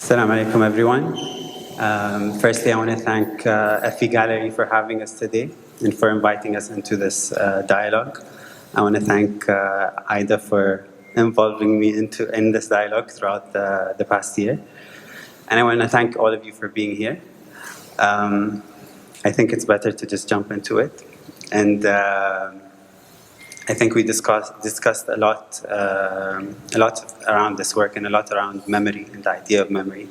Assalamu alaikum, everyone. Firstly, I want to thank FE Gallery for having us today and for inviting us into this dialogue. I want to thank Aïda for involving me in this dialogue throughout the past year. And I want to thank all of you for being here. I think it's better to just jump into it. And I think we discussed a lot around this work and a lot around memory and the idea of memory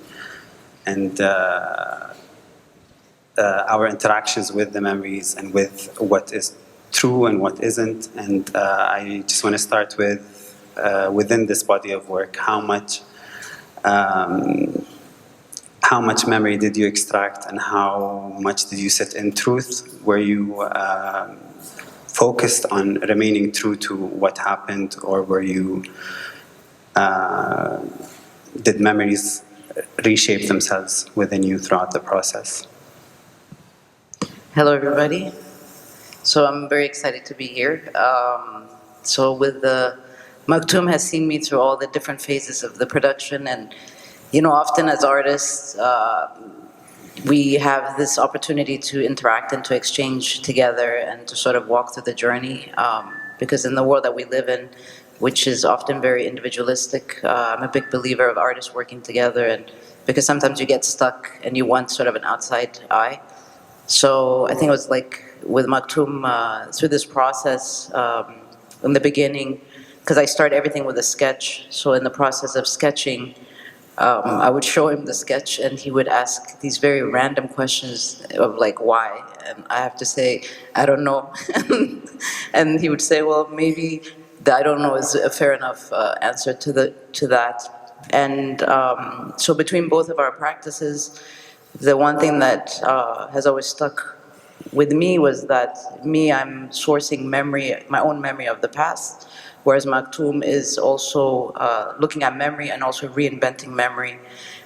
and our interactions with the memories and with what is true and what isn't. And I just want to start with within this body of work, how much memory did you extract and how much did you sit in truth? Were you focused on remaining true to what happened, or were you did memories reshape themselves within you throughout the process? Hello, everybody. So I'm very excited to be here. So with the Maktoum has seen me through all the different phases of the production, and often as artists, we have this opportunity to interact and to exchange together and to sort of walk through the journey. Because in the world that we live in, which is often very individualistic, I'm a big believer of artists working together, and because sometimes you get stuck and you want sort of an outside eye. So I think it was like with Maktoum, through this process, in the beginning, because I start everything with a sketch, so in the process of sketching, I would show him the sketch and he would ask these very random questions of like, why? And I have to say, I don't know. And he would say, well, maybe the I don't know is a fair enough answer to that. And so between both of our practices, the one thing that has always stuck with me was that I'm sourcing memory, my own memory of the past, whereas Maktoum is also looking at memory and also reinventing memory.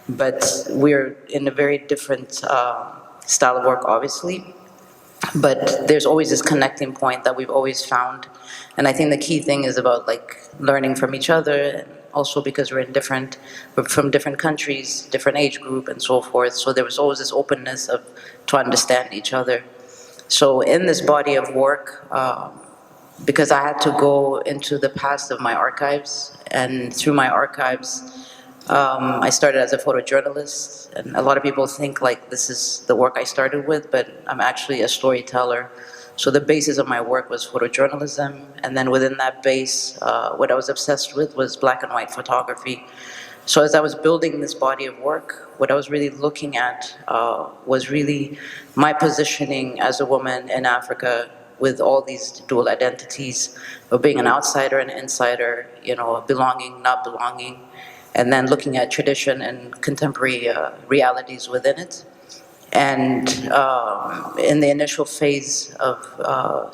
But we're in a very different style of work, obviously. But there's always this connecting point that we've always found. And I think the key thing is about like learning from each other, and also because we're from different countries, different age group, and so forth. So there was always this openness to understand each other. So in this body of work, because I had to go into the past of my archives, and through my archives, I started as a photojournalist, and a lot of people think like this is the work I started with, but I'm actually a storyteller. So the basis of my work was photojournalism, and then within that base, what I was obsessed with was black and white photography. So as I was building this body of work, what I was really looking at was really my positioning as a woman in Africa, with all these dual identities of being an outsider and insider, belonging, not belonging, and then looking at tradition and contemporary realities within it. And in the initial phase of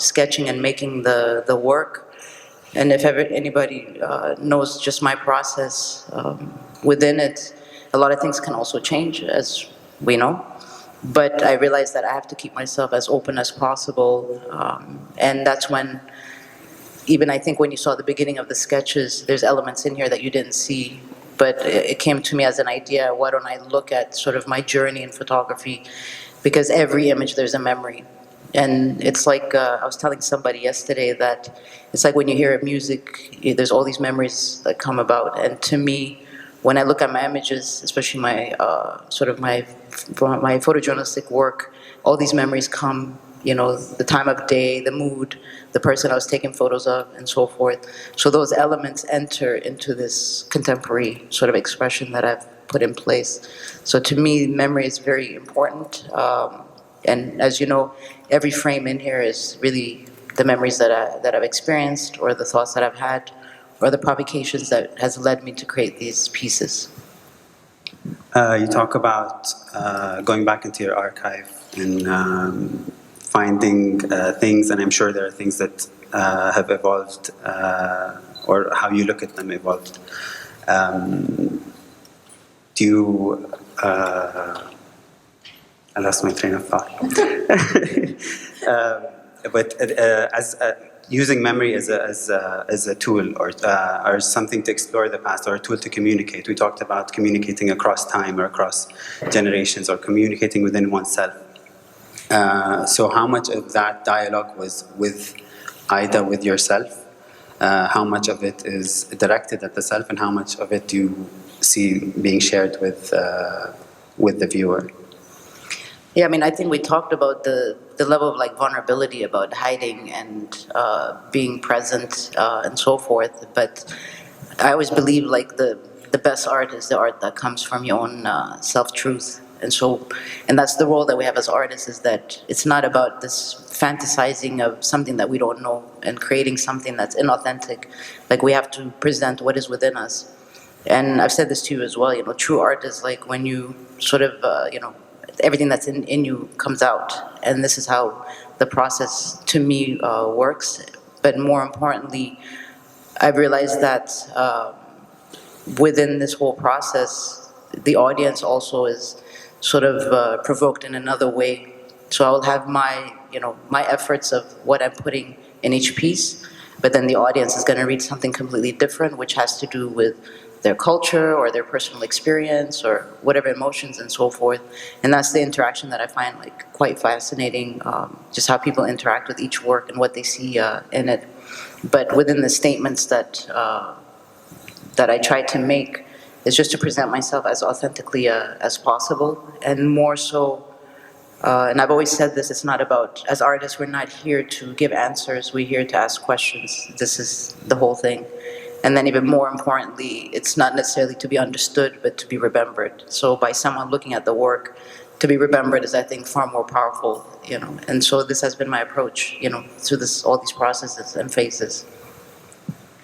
sketching and making the work, and if ever anybody knows just my process within it, a lot of things can also change, as we know. But I realized that I have to keep myself as open as possible. And that's when, even I think when you saw the beginning of the sketches, there's elements in here that you didn't see. But it came to me as an idea, why don't I look at sort of my journey in photography? Because every image, there's a memory. And it's like, I was telling somebody yesterday that it's like when you hear music, there's all these memories that come about. And to me, when I look at my images, especially my photojournalistic work, all these memories come, the time of day, the mood, the person I was taking photos of, and so forth. So those elements enter into this contemporary sort of expression that I've put in place. So to me, memory is very important. And as you know, every frame in here is really the memories that I've experienced, or the thoughts that I've had, or the provocations that has led me to create these pieces. You talk about going back into your archive and finding things, and I'm sure there are things that have evolved, or how you look at them evolved. Do you... I lost my train of thought. But using memory as a tool or something to explore the past, or a tool to communicate. We talked about communicating across time or across generations, or communicating within oneself. So how much of that dialogue was with Aïda, with yourself? How much of it is directed at the self, and how much of it do you see being shared with the viewer? Yeah, I mean, I think we talked about the level of like vulnerability about hiding and being present and so forth. But I always believe like the best art is the art that comes from your own self-truth. And that's the role that we have as artists, is that it's not about this fantasizing of something that we don't know and creating something that's inauthentic. Like, we have to present what is within us. And I've said this to you as well, true art is like when you sort of, everything that's in you comes out. And this is how the process, to me, works. But more importantly, I've realized that within this whole process, the audience also is sort of provoked in another way. So I will have my efforts of what I'm putting in each piece, but then the audience is going to read something completely different, which has to do with their culture or their personal experience or whatever emotions and so forth. And that's the interaction that I find like quite fascinating, just how people interact with each work and what they see in it. But within the statements that I try to make is just to present myself as authentically as possible, and more so, and I've always said this, it's not about, as artists, we're not here to give answers, we're here to ask questions. This is the whole thing. And then even more importantly, it's not necessarily to be understood, but to be remembered. So by someone looking at the work, to be remembered is, I think, far more powerful, And so this has been my approach, through all these processes and phases.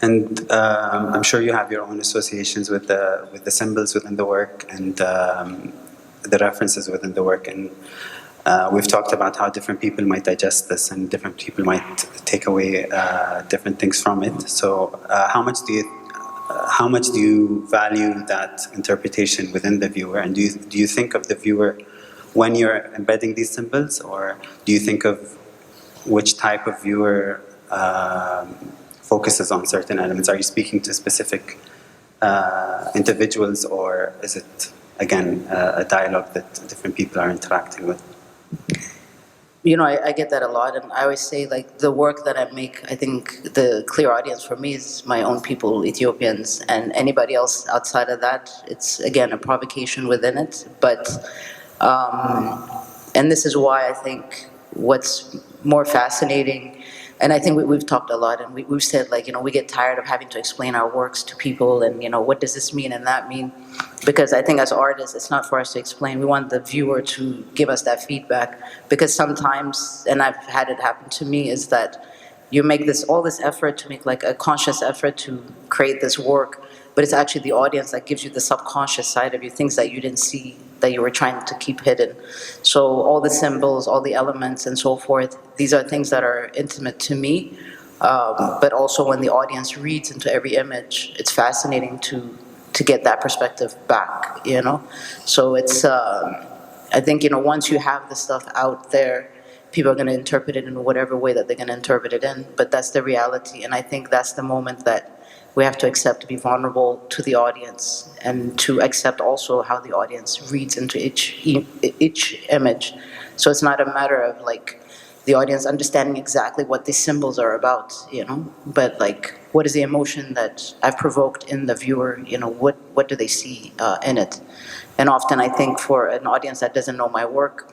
And I'm sure you have your own associations with the symbols within the work and the references within the work. And we've talked about how different people might digest this, and different people might take away different things from it. So how much do you value that interpretation within the viewer? And do you think of the viewer when you're embedding these symbols, or do you think of which type of viewer focuses on certain elements? Are you speaking to specific individuals, or is it, again, a dialogue that different people are interacting with? I get that a lot, and I always say, like, the work that I make, I think the clear audience for me is my own people, Ethiopians, and anybody else outside of that, it's, again, a provocation within it. But, and this is why I think what's more fascinating, and I think we've talked a lot, and we've said, like, we get tired of having to explain our works to people, and, what does this mean and that mean? Because I think as artists, it's not for us to explain. We want the viewer to give us that feedback. Because sometimes, and I've had it happen to me, is that you make all this effort to make like a conscious effort to create this work, but it's actually the audience that gives you the subconscious side of you, things that you didn't see, that you were trying to keep hidden. So all the symbols, all the elements and so forth, these are things that are intimate to me. But also when the audience reads into every image, it's fascinating to get that perspective back, So it's, I think, once you have the stuff out there, people are going to interpret it in whatever way that they're going to interpret it in, but that's the reality. And I think that's the moment that we have to accept, to be vulnerable to the audience, and to accept also how the audience reads into each image. So it's not a matter of like the audience understanding exactly what these symbols are about, but like, what is the emotion that I've provoked in the viewer, what do they see in it? And often I think for an audience that doesn't know my work,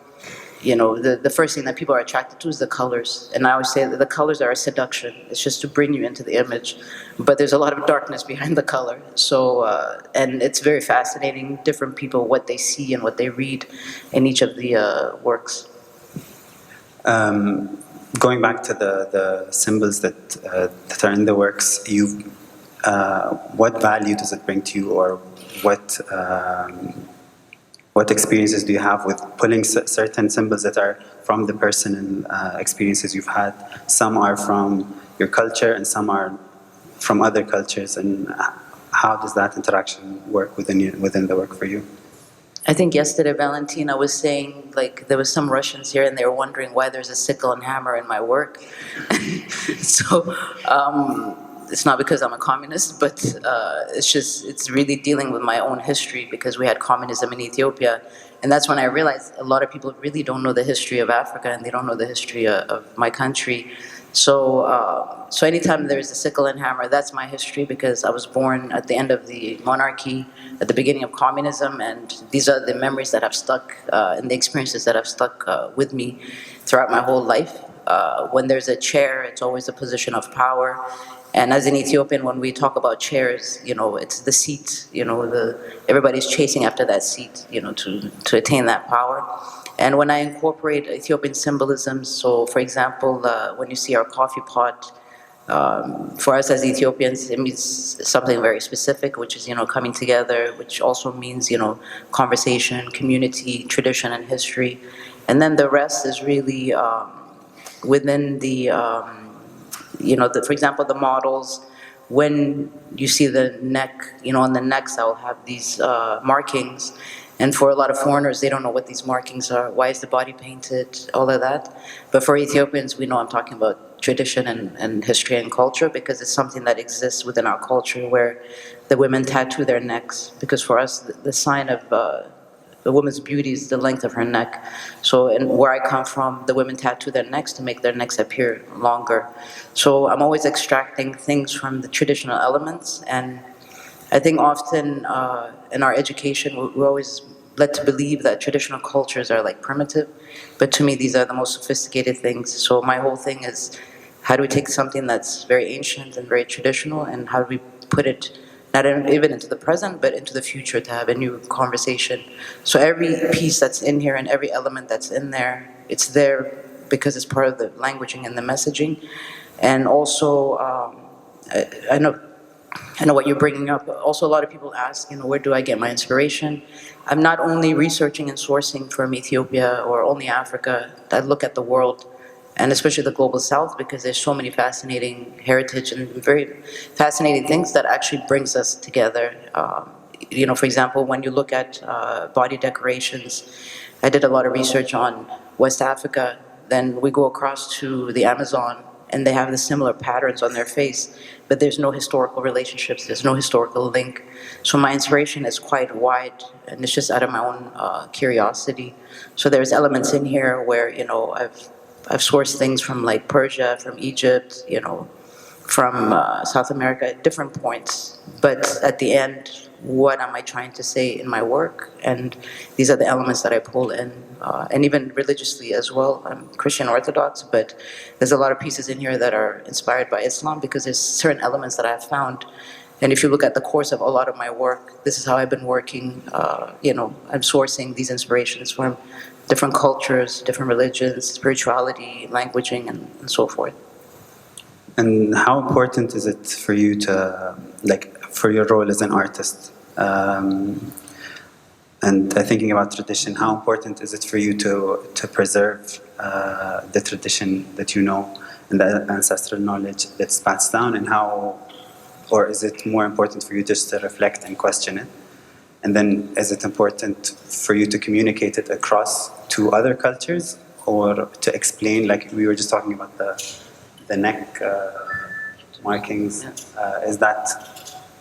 the first thing that people are attracted to is the colors. And I always say that the colors are a seduction. It's just to bring you into the image. But there's a lot of darkness behind the color. So, and it's very fascinating, different people, what they see and what they read in each of the works. Going back to the symbols that are in the works, what value does it bring to you, or what experiences do you have with pulling certain symbols that are from the personal experiences you've had? Some are from your culture and some are from other cultures, and how does that interaction work within the work for you? I think yesterday, Valentina was saying, like, there was some Russians here and they were wondering why there's a sickle and hammer in my work. So, it's not because I'm a communist, but it's really dealing with my own history, because we had communism in Ethiopia. And that's when I realized a lot of people really don't know the history of Africa, and they don't know the history of my country. So anytime there's a sickle and hammer, that's my history, because I was born at the end of the monarchy, at the beginning of communism, and these are the memories that have stuck, and the experiences that have stuck with me throughout my whole life. When there's a chair, it's always a position of power. And as an Ethiopian, when we talk about chairs, it's the seat, everybody's chasing after that seat, to attain that power. And when I incorporate Ethiopian symbolisms, so for example, when you see our coffee pot, for us as Ethiopians, it means something very specific, which is, coming together, which also means, conversation, community, tradition, and history. And then the rest is really within the, for example, the models. When you see the neck, on the necks, I'll have these markings. And for a lot of foreigners, they don't know what these markings are. Why is the body painted? All of that. But for Ethiopians, we know I'm talking about tradition and history and culture, because it's something that exists within our culture, where the women tattoo their necks. Because for us, the sign of the woman's beauty is the length of her neck. So, and where I come from, the women tattoo their necks to make their necks appear longer. So I'm always extracting things from the traditional elements. And I think often in our education, we're always led to believe that traditional cultures are like primitive, but to me, these are the most sophisticated things. So my whole thing is, how do we take something that's very ancient and very traditional, and how do we put it not even into the present, but into the future, to have a new conversation. So every piece that's in here and every element that's in there, it's there because it's part of the languaging and the messaging. And also, I know what you're bringing up. Also, a lot of people ask, where do I get my inspiration? I'm not only researching and sourcing from Ethiopia or only Africa. I look at the world, and especially the global south, because there's so many fascinating heritage and very fascinating things that actually brings us together. For example, when you look at body decorations, I did a lot of research on West Africa. Then we go across to the Amazon, and they have the similar patterns on their face, but there's no historical relationships, there's no historical link. So my inspiration is quite wide, and it's just out of my own curiosity. So there's elements in here where, I've sourced things from like Persia, from Egypt, from South America at different points. But at the end, what am I trying to say in my work? And these are the elements that I pull in, and even religiously as well. I'm Christian Orthodox, but there's a lot of pieces in here that are inspired by Islam, because there's certain elements that I've found. And if you look at the course of a lot of my work, this is how I've been working. I'm sourcing these inspirations from different cultures, different religions, spirituality, languaging, and so forth. And how important is it for you to, for your role as an artist? And thinking about tradition, how important is it for you to preserve the tradition that you know and the ancestral knowledge that's passed down, and or is it more important for you just to reflect and question it? And then is it important for you to communicate it across to other cultures, or to explain, like we were just talking about the neck markings? Is that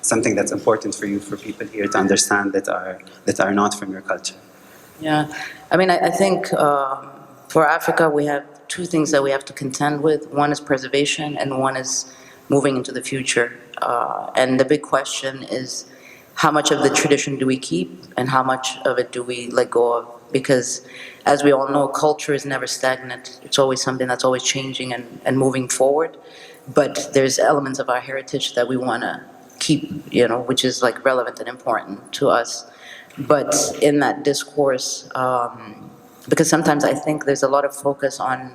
something that's important for you, for people here to understand that are not from your culture? Yeah, I think for Africa, we have two things that we have to contend with. One is preservation, and one is moving into the future. And the big question is, how much of the tradition do we keep, and how much of it do we let go of? Because as we all know, culture is never stagnant. It's always something that's always changing and moving forward. But there's elements of our heritage that we want to keep, which is like relevant and important to us. But in that discourse, because sometimes I think there's a lot of focus on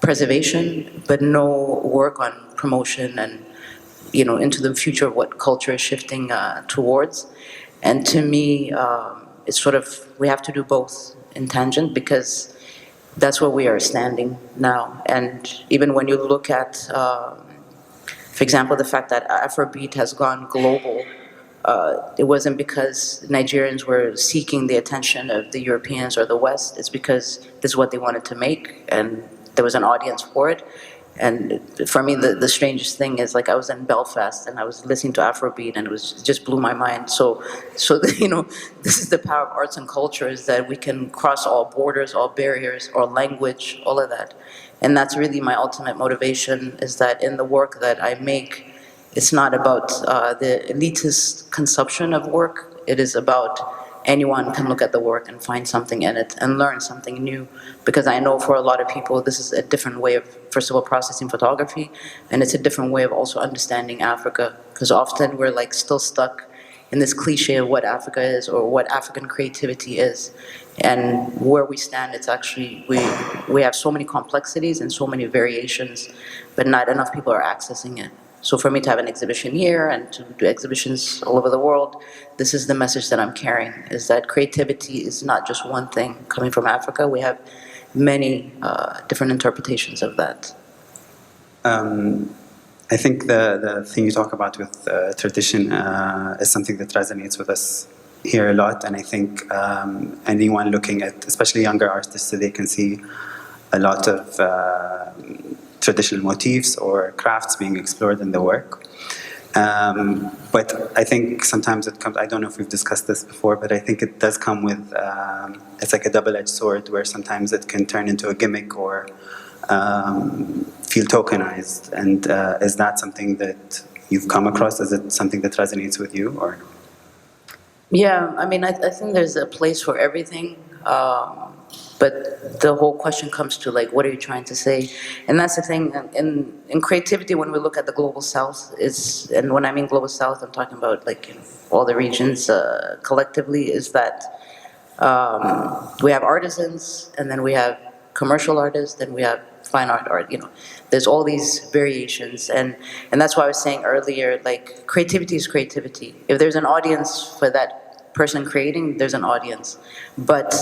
preservation, but no work on promotion and, into the future of what culture is shifting towards. And to me, it's sort of, we have to do both in tangent, because that's where we are standing now. And even when you look at, for example, the fact that Afrobeat has gone global, it wasn't because Nigerians were seeking the attention of the Europeans or the West. It's because this is what they wanted to make, and there was an audience for it. And for me, the strangest thing is, like, I was in Belfast and I was listening to Afrobeat, and it just blew my mind. So you know, this is the power of arts and culture, is that we can cross all borders, all barriers, all language, all of that. And that's really my ultimate motivation, is that in the work that I make, it's not about the elitist consumption of work. It is about anyone can look at the work and find something in it and learn something new. Because I know for a lot of people, this is a different way of, first of all, processing photography, and it's a different way of also understanding Africa. Because often we're like still stuck in this cliche of what Africa is or what African creativity is. And where we stand, it's actually, we have so many complexities and so many variations, but not enough people are accessing it. So for me to have an exhibition here and to do exhibitions all over the world, this is the message that I'm carrying, is that creativity is not just one thing coming from Africa. We have many different interpretations of that. I think the thing you talk about with tradition is something that resonates with us here a lot, and I think anyone looking at, especially younger artists today, can see a lot of traditional motifs or crafts being explored in the work. But I think sometimes it comes, I don't know if we've discussed this before, but I think it does come with, it's like a double-edged sword, where sometimes it can turn into a gimmick or feel tokenized. And is that something that you've come across? Is it something that resonates with you, or? Yeah, I mean, I think there's a place for everything. But the whole question comes to, like, what are you trying to say? And that's the thing, in creativity, when we look at the global south, and when I mean global south, I'm talking about, like, you know, all the regions collectively, is that we have artisans, and then we have commercial artists, then we have fine art, you know. There's all these variations, and that's why I was saying earlier, like, creativity is creativity. If there's an audience for that person creating, there's an audience. But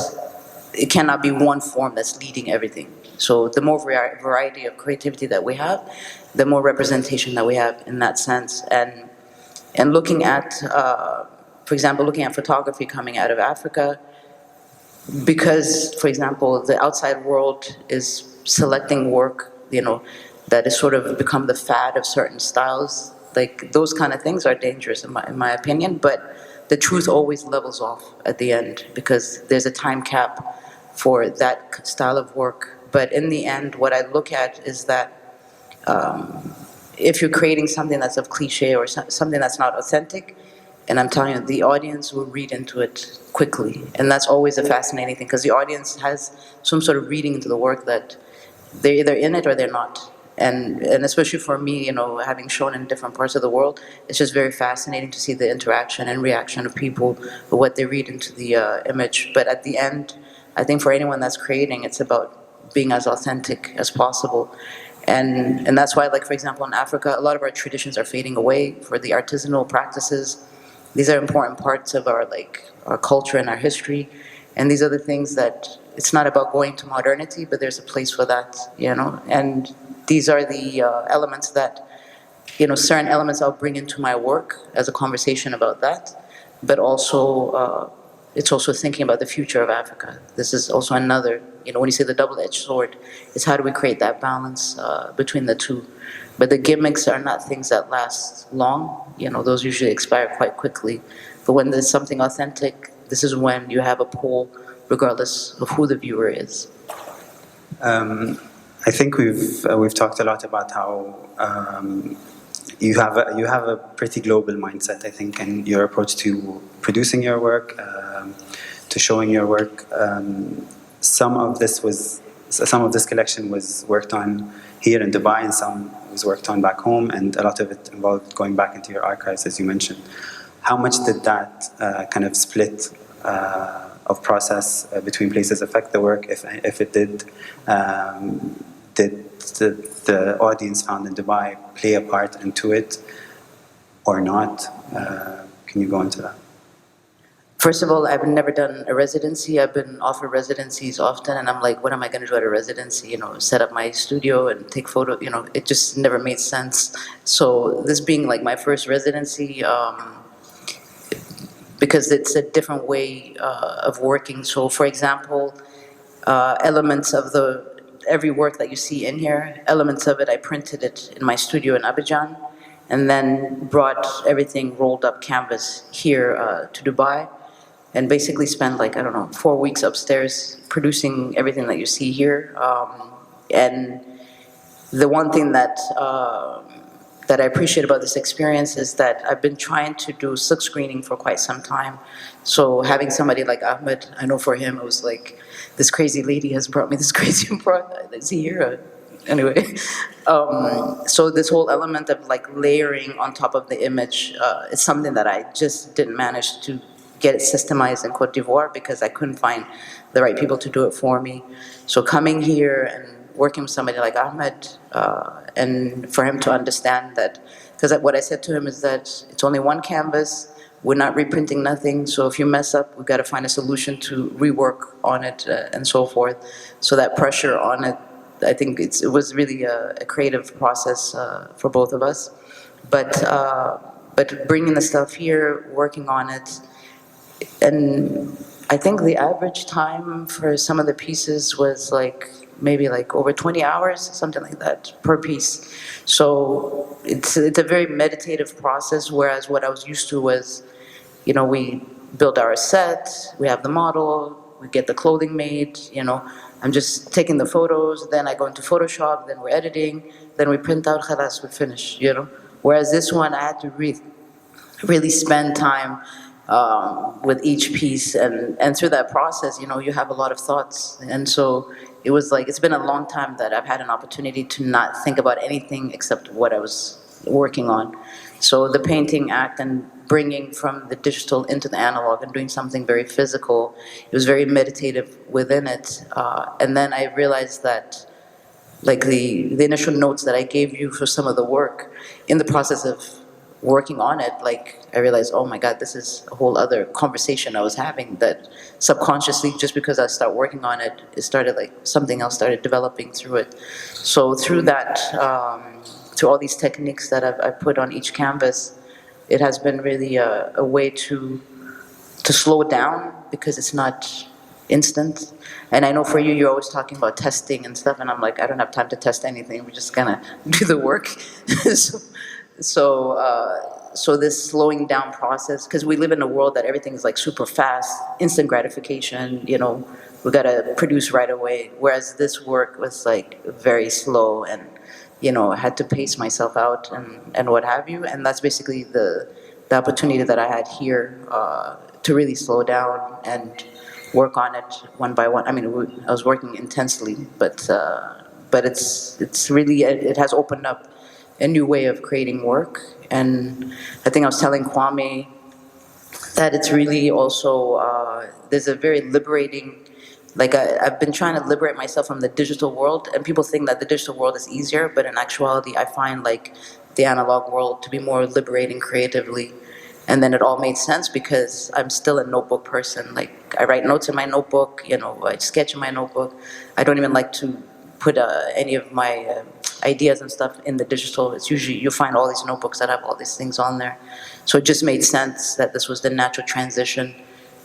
it cannot be one form that's leading everything. So the more variety of creativity that we have, the more representation that we have in that sense. And looking at, for example, looking at photography coming out of Africa, because, for example, the outside world is selecting work, you know, that has sort of become the fad of certain styles. Like, those kind of things are dangerous in my opinion, but the truth always levels off at the end, because there's a time cap for that style of work. But in the end, what I look at is that if you're creating something that's of cliche or something that's not authentic, and I'm telling you, the audience will read into it quickly. And that's always a fascinating thing, because the audience has some sort of reading into the work that they're either in it or they're not. And especially for me, you know, having shown in different parts of the world, it's just very fascinating to see the interaction and reaction of people, what they read into the image. But at the end, I think for anyone that's creating, it's about being as authentic as possible. And that's why, like, for example, in Africa, a lot of our traditions are fading away for the artisanal practices. These are important parts of our, like, our culture and our history. And these are the things that, it's not about going to modernity, but there's a place for that, you know. And these are the elements that, you know, certain elements I'll bring into my work as a conversation about that. But also, it's also thinking about the future of Africa. This is also another, you know, when you say the double-edged sword, it's how do we create that balance between the two. But the gimmicks are not things that last long. You know, those usually expire quite quickly. But when there's something authentic, this is when you have a pull, regardless of who the viewer is. I think we've talked a lot about how you have a pretty global mindset, I think, in your approach to producing your work, to showing your work. Some of this collection was worked on here in Dubai, and some was worked on back home, and a lot of it involved going back into your archives, as you mentioned. How much did that kind of split of process between places affect the work? If it did the audience found in Dubai play a part into it or not? Can you go into that? First of all, I've never done a residency. I've been offered residencies often, and I'm like, what am I going to do at a residency? You know, set up my studio and take photo. You know, it just never made sense. So this being like my first residency, because it's a different way of working. So, for example, elements of every work that you see in here, elements of it, I printed it in my studio in Abidjan, and then brought everything rolled up canvas here to Dubai, and basically spent like, I don't know, 4 weeks upstairs producing everything that you see here. And the one thing that I appreciate about this experience is that I've been trying to do silk screening for quite some time. So having somebody like Ahmed, I know for him it was like, this crazy lady has brought me this crazy product. Is he here? Anyway, so this whole element of like layering on top of the image is something that I just didn't manage to get it systemized in Cote d'Ivoire because I couldn't find the right people to do it for me. So coming here and working with somebody like Ahmed, and for him to understand that, because what I said to him is that it's only one canvas, we're not reprinting nothing, so if you mess up, we've got to find a solution to rework on it and so forth. So that pressure on it, I think it was really a creative process for both of us. But bringing the stuff here, working on it, and I think the average time for some of the pieces was like maybe like over 20 hours, something like that, per piece. So it's a very meditative process, whereas what I was used to was, you know, we build our set, we have the model, we get the clothing made, you know, I'm just taking the photos, then I go into Photoshop, then we're editing, then we print out, khalas, we finish, you know. Whereas this one, I had to really spend time with each piece, and through that process, you know, you have a lot of thoughts. And so it was like, it's been a long time that I've had an opportunity to not think about anything except what I was working on. So the painting act and bringing from the digital into the analog and doing something very physical, it was very meditative within it. And then I realized that, like the initial notes that I gave you for some of the work, in the process of working on it, like I realized, oh my God, this is a whole other conversation I was having, that subconsciously, just because I started working on it, it started like something else started developing through it. So through that, through all these techniques that I've put on each canvas, it has been really a way to slow down, because it's not instant. And I know for you, you're always talking about testing and stuff, and I'm like, I don't have time to test anything. We're just gonna do the work. So this slowing down process, because we live in a world that everything is like super fast, instant gratification, you know, we gotta produce right away. Whereas this work was like very slow, and, you know, I had to pace myself out and what have you. And that's basically the opportunity that I had here to really slow down and work on it one by one. I mean, I was working intensely, but it's really, it has opened up a new way of creating work. And I think I was telling Kwame that it's really also, there's a very liberating, like I've been trying to liberate myself from the digital world, and people think that the digital world is easier, but in actuality, I find like the analog world to be more liberating creatively. And then it all made sense because I'm still a notebook person. Like I write notes in my notebook, you know, I sketch in my notebook. I don't even like to put any of my ideas and stuff in the digital. It's usually, you find all these notebooks that have all these things on there. So it just made sense that this was the natural transition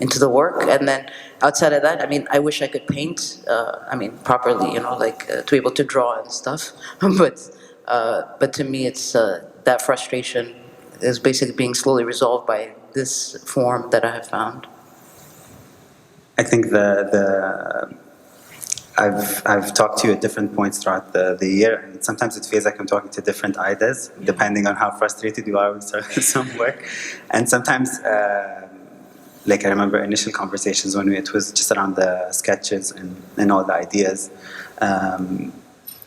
into the work. And then outside of that, I mean, I wish I could paint, I mean, properly, you know, like to be able to draw and stuff. But to me, it's that frustration is basically being slowly resolved by this form that I have found. I think I've talked to you at different points throughout the year, and sometimes it feels like I'm talking to different Aidas, depending on how frustrated you are with some work. And sometimes, like I remember initial conversations when it was just around the sketches and all the ideas,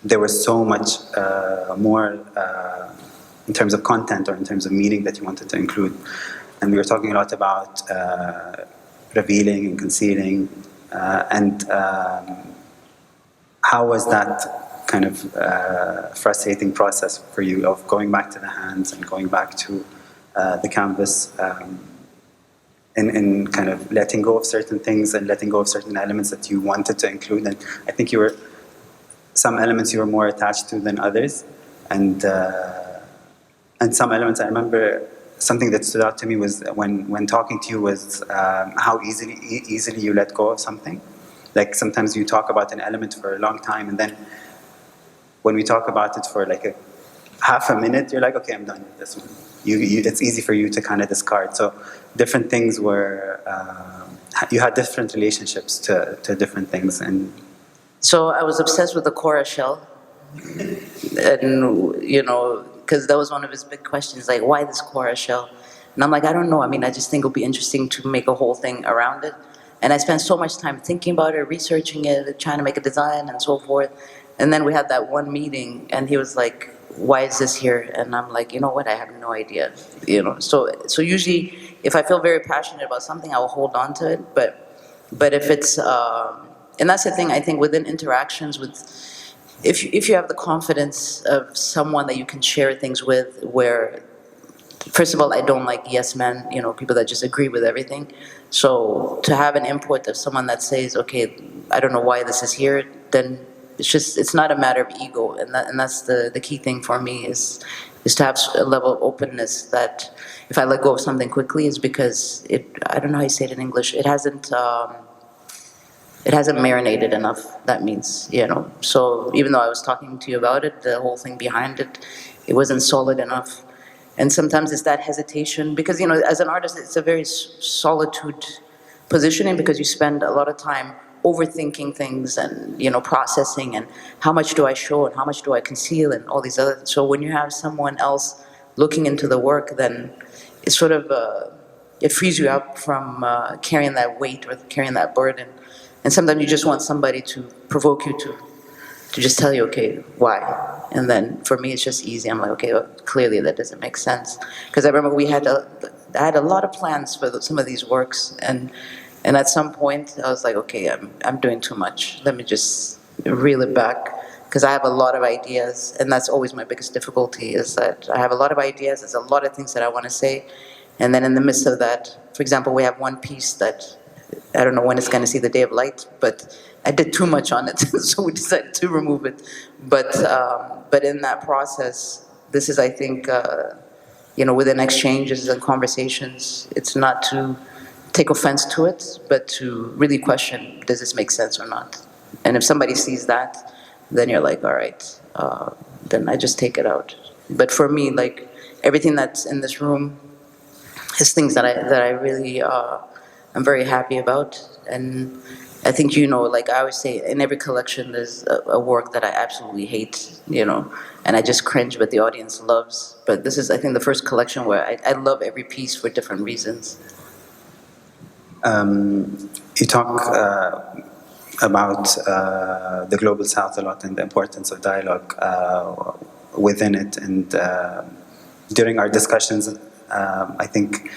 there was so much more in terms of content or in terms of meaning that you wanted to include. And we were talking a lot about revealing and concealing, and how was that kind of frustrating process for you of going back to the hands and going back to the canvas, in kind of letting go of certain things and letting go of certain elements that you wanted to include? And I think some elements you were more attached to than others, and some elements I remember something that stood out to me was when talking to you was how easily you let go of something. Like sometimes you talk about an element for a long time, and then when we talk about it for like a half a minute, you're like, okay, I'm done with this one. It's easy for you to kind of discard. So different things were, you had different relationships to different things. And so I was obsessed with the Cora shell. And, you know, because that was one of his big questions, like, why this Cora shell? And I'm like, I don't know. I mean, I just think it'll be interesting to make a whole thing around it. And I spent so much time thinking about it, researching it, trying to make a design and so forth. And then we had that one meeting, and he was like, why is this here? And I'm like, you know what? I have no idea. You know, so usually, if I feel very passionate about something, I will hold on to it. But if it's, and that's the thing, I think, within interactions with, if you have the confidence of someone that you can share things with, where, first of all, I don't like yes men, you know, people that just agree with everything. So to have an input of someone that says, okay, I don't know why this is here, then it's not a matter of ego, and that's the key thing for me is to have a level of openness that if I let go of something quickly is because I don't know how you say it in English, it hasn't marinated enough, that means, you know. So even though I was talking to you about it, the whole thing behind it, it wasn't solid enough. And sometimes it's that hesitation, because, you know, as an artist, it's a very solitude positioning, because you spend a lot of time overthinking things and, you know, processing, and how much do I show and how much do I conceal and all these other. So when you have someone else looking into the work, then it's sort of, it frees you up from carrying that weight or carrying that burden. And sometimes you just want somebody to provoke you to just tell you, okay, why? And then for me, it's just easy. I'm like, okay, well, clearly that doesn't make sense. Because I remember I had a lot of plans for some of these works, and at some point I was like, okay, I'm doing too much. Let me just reel it back, because I have a lot of ideas, and that's always my biggest difficulty, is that I have a lot of ideas, there's a lot of things that I want to say, and then in the midst of that, for example, we have one piece that I don't know when it's going to see the day of light, but I did too much on it, so we decided to remove it. But in that process, this is, I think, you know, within exchanges and conversations, it's not to take offense to it, but to really question, does this make sense or not? And if somebody sees that, then you're like, all right, then I just take it out. But for me, like, everything that's in this room is things that I really I'm very happy about. And I think, you know, like I always say, in every collection there's a work that I absolutely hate, you know, and I just cringe, but the audience loves. But this is, I think, the first collection where I love every piece for different reasons. You talk about the Global South a lot and the importance of dialogue within it. And during our discussions, I think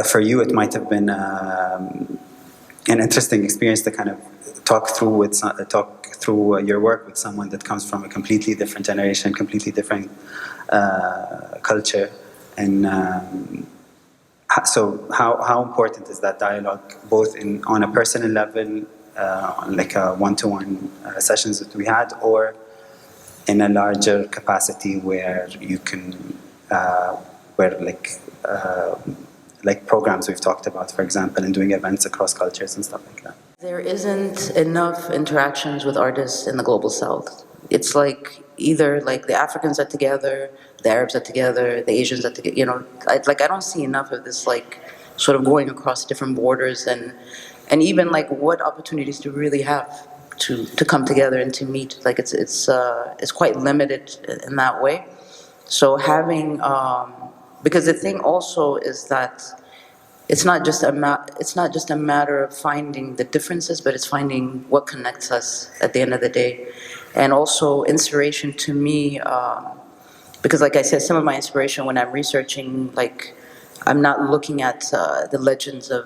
for you it might have been an interesting experience to kind of talk through your work with someone that comes from a completely different generation, completely different culture. And so how important is that dialogue, both on a personal level, like one-to-one sessions that we had, or in a larger capacity where you can, where like programs we've talked about, for example, and doing events across cultures and stuff like that? There isn't enough interactions with artists in the Global South. It's like either like the Africans are together, the Arabs are together, the Asians are together, you know, I don't see enough of this, like, sort of going across different borders, and even like what opportunities do we really have to come together and to meet. Like it's quite limited in that way. So having, because the thing also is that it's not just a matter of finding the differences, but it's finding what connects us at the end of the day. And also inspiration to me, because like I said, some of my inspiration when I'm researching, like, I'm not looking at the legends of,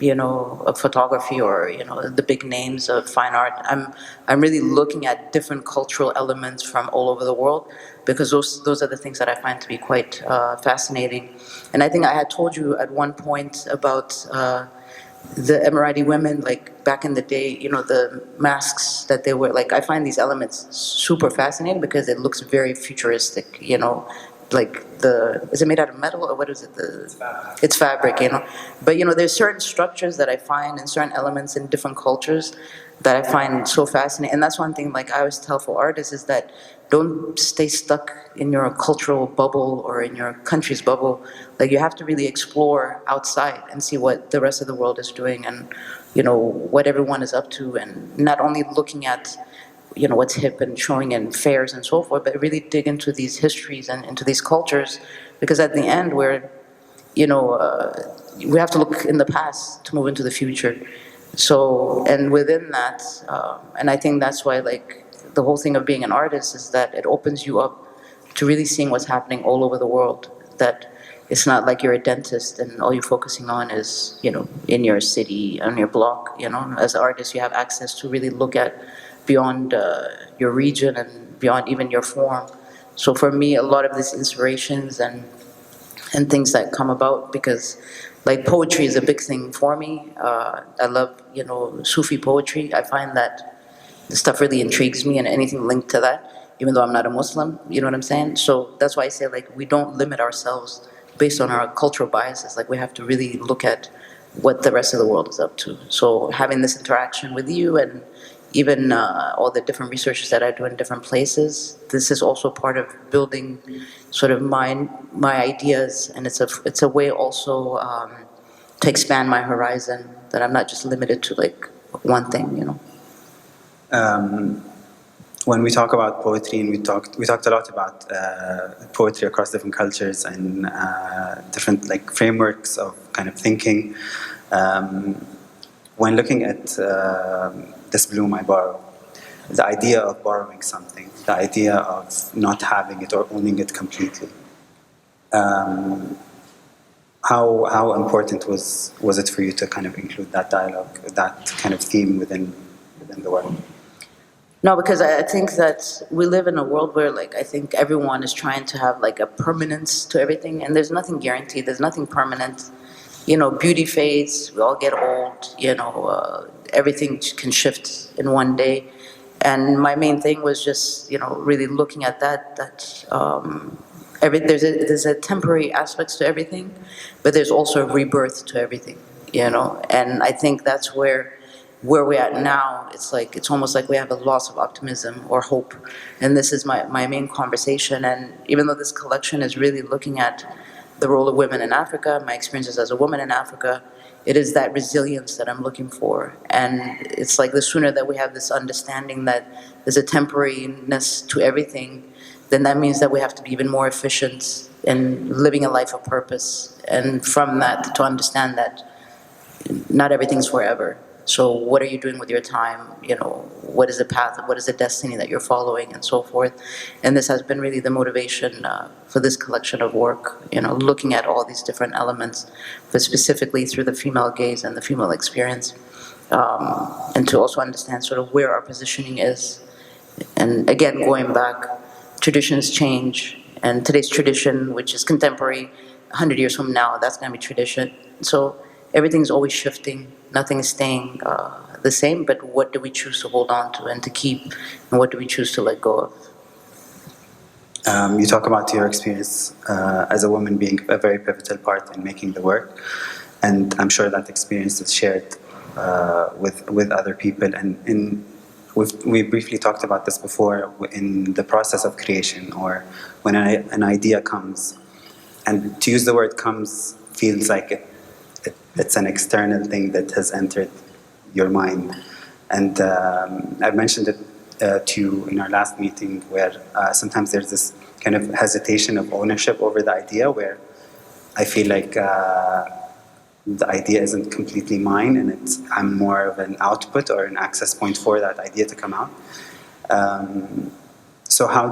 you know, of photography, or, you know, the big names of fine art. I'm really looking at different cultural elements from all over the world, because those are the things that I find to be quite fascinating. And I think I had told you at one point about the Emirati women, like back in the day, you know, the masks that they wear. Like, I find these elements super fascinating because it looks very futuristic, you know, is it made out of metal or what is it? It's fabric, you know. But you know, there's certain structures that I find and certain elements in different cultures that I find so fascinating. And that's one thing, like I always tell for artists, is that don't stay stuck in your cultural bubble or in your country's bubble. Like you have to really explore outside and see what the rest of the world is doing and, you know, what everyone is up to, and not only looking at, you know, what's hip and showing in fairs and so forth, but really dig into these histories and into these cultures, because at the end we're, you know, we have to look in the past to move into the future. So, and within that, and I think that's why, like, the whole thing of being an artist is that it opens you up to really seeing what's happening all over the world. That it's not like you're a dentist and all you're focusing on is, you know, in your city, on your block. You know, as an artist, you have access to really look at beyond your region and beyond even your form. So for me, a lot of these inspirations and things that come about, because like poetry is a big thing for me. I love, you know, Sufi poetry. I find that the stuff really intrigues me, and anything linked to that, even though I'm not a Muslim, you know what I'm saying? So that's why I say, like, we don't limit ourselves based on our cultural biases. Like, we have to really look at what the rest of the world is up to. So having this interaction with you and even all the different researches that I do in different places, this is also part of building sort of my ideas, and it's a way also to expand my horizon, that I'm not just limited to like one thing, you know. When we talk about poetry, and we talked a lot about poetry across different cultures and different like frameworks of kind of thinking. When looking at this bloom I borrow, the idea of borrowing something, the idea of not having it or owning it completely, how important was it for you to kind of include that dialogue, that kind of theme within the work? No, because I think that we live in a world where, like, I think everyone is trying to have like a permanence to everything, and there's nothing guaranteed. There's nothing permanent. You know, beauty fades. We all get old. You know, everything can shift in one day. And my main thing was just, you know, really looking at that. There's a temporary aspects to everything, but there's also a rebirth to everything. You know, and I think that's where we're at now. It's like, it's almost like we have a loss of optimism or hope. And this is my main conversation. And even though this collection is really looking at the role of women in Africa, my experiences as a woman in Africa, it is that resilience that I'm looking for. And it's like the sooner that we have this understanding that there's a temporariness to everything, then that means that we have to be even more efficient in living a life of purpose. And from that, to understand that not everything's forever. So what are you doing with your time? You know, what is the path? What is the destiny that you're following, and so forth? And this has been really the motivation for this collection of work, you know, looking at all these different elements, but specifically through the female gaze and the female experience, and to also understand sort of where our positioning is. And again, going back, traditions change, and today's tradition, which is contemporary, 100 years from now, that's going to be tradition. So everything's always shifting. Nothing is staying the same, but what do we choose to hold on to and to keep, and what do we choose to let go of? You talk about your experience as a woman being a very pivotal part in making the work, and I'm sure that experience is shared with other people. And we briefly talked about this before in the process of creation, or when an idea comes, and to use the word "comes" feels like it's an external thing that has entered your mind. And I mentioned it to you in our last meeting, where sometimes there's this kind of hesitation of ownership over the idea, where I feel like the idea isn't completely mine, and I'm more of an output or an access point for that idea to come out. So how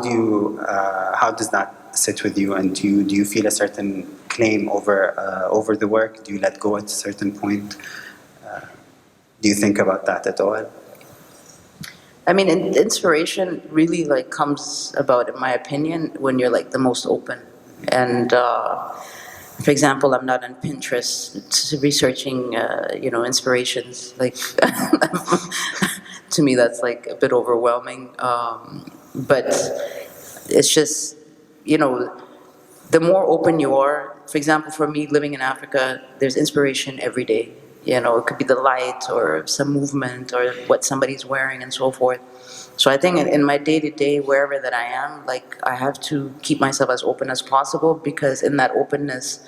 does that sit with you, and do you feel a certain claim over the work? Do you let go at a certain point? Do you think about that at all? I mean, inspiration really like comes about, in my opinion, when you're like the most open. And for example, I'm not on Pinterest researching, you know, inspirations. Like, to me, that's like a bit overwhelming. But it's just, you know, the more open you are. For example, for me, living in Africa, there's inspiration every day. You know, it could be the light or some movement or what somebody's wearing and so forth. So I think in my day-to-day, wherever that I am, like, I have to keep myself as open as possible, because in that openness,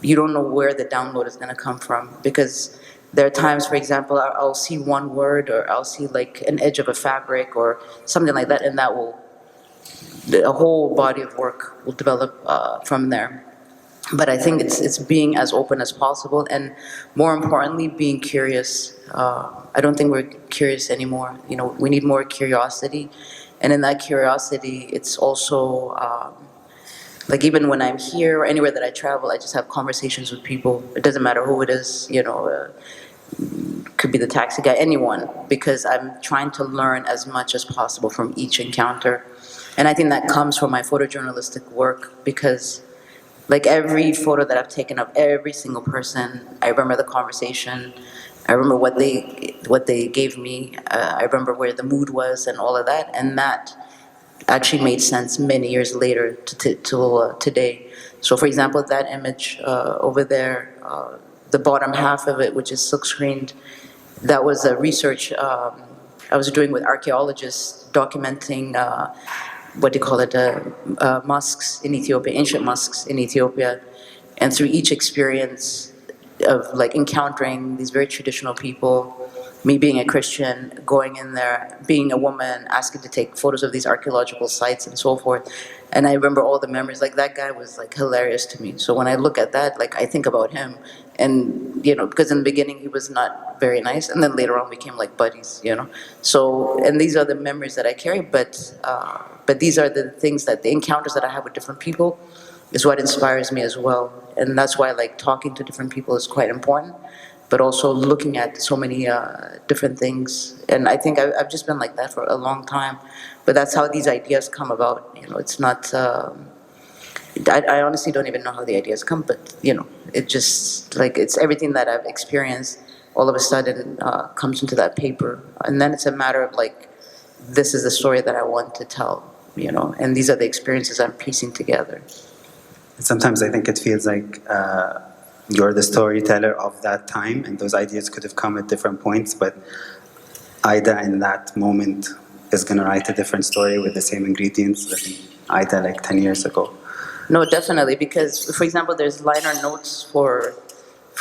you don't know where the download is going to come from. Because there are times, for example, I'll see one word, or I'll see like an edge of a fabric or something like that, and that will, a whole body of work will develop from there. But I think it's being as open as possible, and more importantly, being curious. I don't think we're curious anymore. You know, we need more curiosity, and in that curiosity, it's also like, even when I'm here or anywhere that I travel, I just have conversations with people. It doesn't matter who it is. You know, could be the taxi guy, anyone, because I'm trying to learn as much as possible from each encounter. And I think that comes from my photojournalistic work, because like every photo that I've taken of every single person, I remember the conversation. I remember what they gave me. I remember where the mood was and all of that. And that actually made sense many years later to today. So for example, that image over there, the bottom half of it, which is silk-screened, that was a research I was doing with archaeologists, documenting what do you call it, mosques in Ethiopia, ancient mosques in Ethiopia. And through each experience of like encountering these very traditional people, me being a Christian, going in there, being a woman, asking to take photos of these archaeological sites and so forth. And I remember all the memories. Like, that guy was like hilarious to me. So when I look at that, like, I think about him. And, you know, because in the beginning he was not very nice, and then later on we became like buddies, you know. So, and these are the memories that I carry, but these are the things, that the encounters that I have with different people is what inspires me as well. And that's why, like, talking to different people is quite important, but also looking at so many different things. And I think I've just been like that for a long time. But that's how these ideas come about. You know, it's not, I honestly don't even know how the ideas come, but, you know, it just, like, it's everything that I've experienced all of a sudden comes into that paper. And then it's a matter of, like, this is the story that I want to tell, you know, and these are the experiences I'm piecing together. Sometimes I think it feels like you're the storyteller of that time, and those ideas could have come at different points, but Aïda in that moment is going to write a different story with the same ingredients that Aïda like 10 years ago. No, definitely, because, for example, there's liner notes for